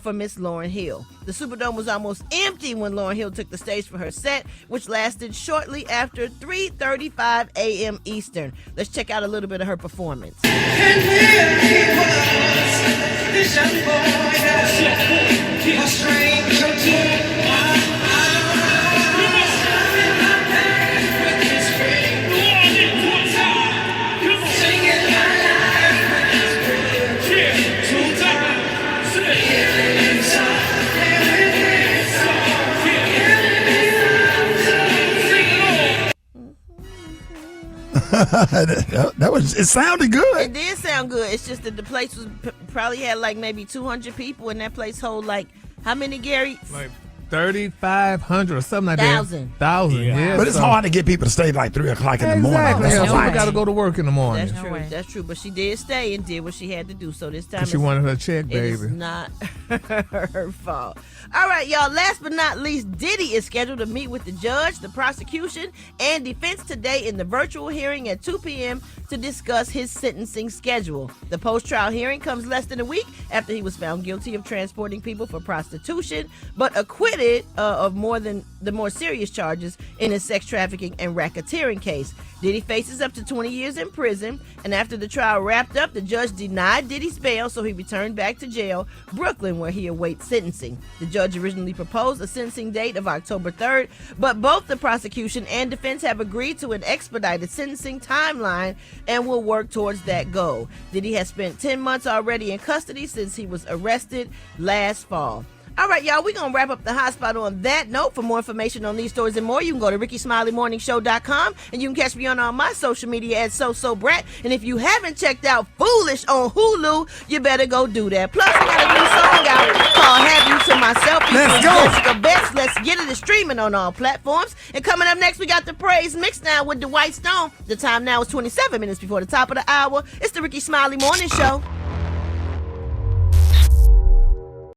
for Miss Lauryn Hill." The Superdome was almost empty when Lauryn Hill took the stage for her set, which lasted shortly after 3:35 a.m. Eastern. Let's check out a little bit of her performance. It sounded good. It did sound good. It's just that the place was probably had like maybe 200 people, and that place hold like how many, Gary? Like 3,500 or something like Thousand. that. 1,000, yeah. But it's hard to get people to stay like 3 o'clock in the morning. Exactly. That's People got to go to work in the morning. That's true. That's true. But she did stay and did what she had to do. So this time She wanted her check, it baby. is not her fault. All right, y'all. Last but not least, Diddy is scheduled to meet with the judge, the prosecution, and defense today in the virtual hearing at 2 p.m. to discuss his sentencing schedule. The post-trial hearing comes less than a week after he was found guilty of transporting people for prostitution, but acquitted of the more serious charges in his sex trafficking and racketeering case. Diddy faces up to 20 years in prison, and after the trial wrapped up, the judge denied Diddy's bail, so he returned back to jail, Brooklyn, where he awaits sentencing. The judge originally proposed a sentencing date of October 3rd, but both the prosecution and defense have agreed to an expedited sentencing timeline and will work towards that goal. Diddy has spent 10 months already in custody since he was arrested last fall. All right, y'all, we're going to wrap up the hot spot on that note. For more information on these stories and more, you can go to RickeySmileyMorningShow.com, and you can catch me on all my social media at Brat. And if you haven't checked out Foolish on Hulu, you better go do that. Plus, we got a new song out called Have You to Myself. Let's go. Jessica Best. Let's get it. It's streaming on all platforms. And coming up next, we got the Praise Mix now with Dwight Stone. The time now is 27 minutes before the top of the hour. It's the Rickey Smiley Morning Show.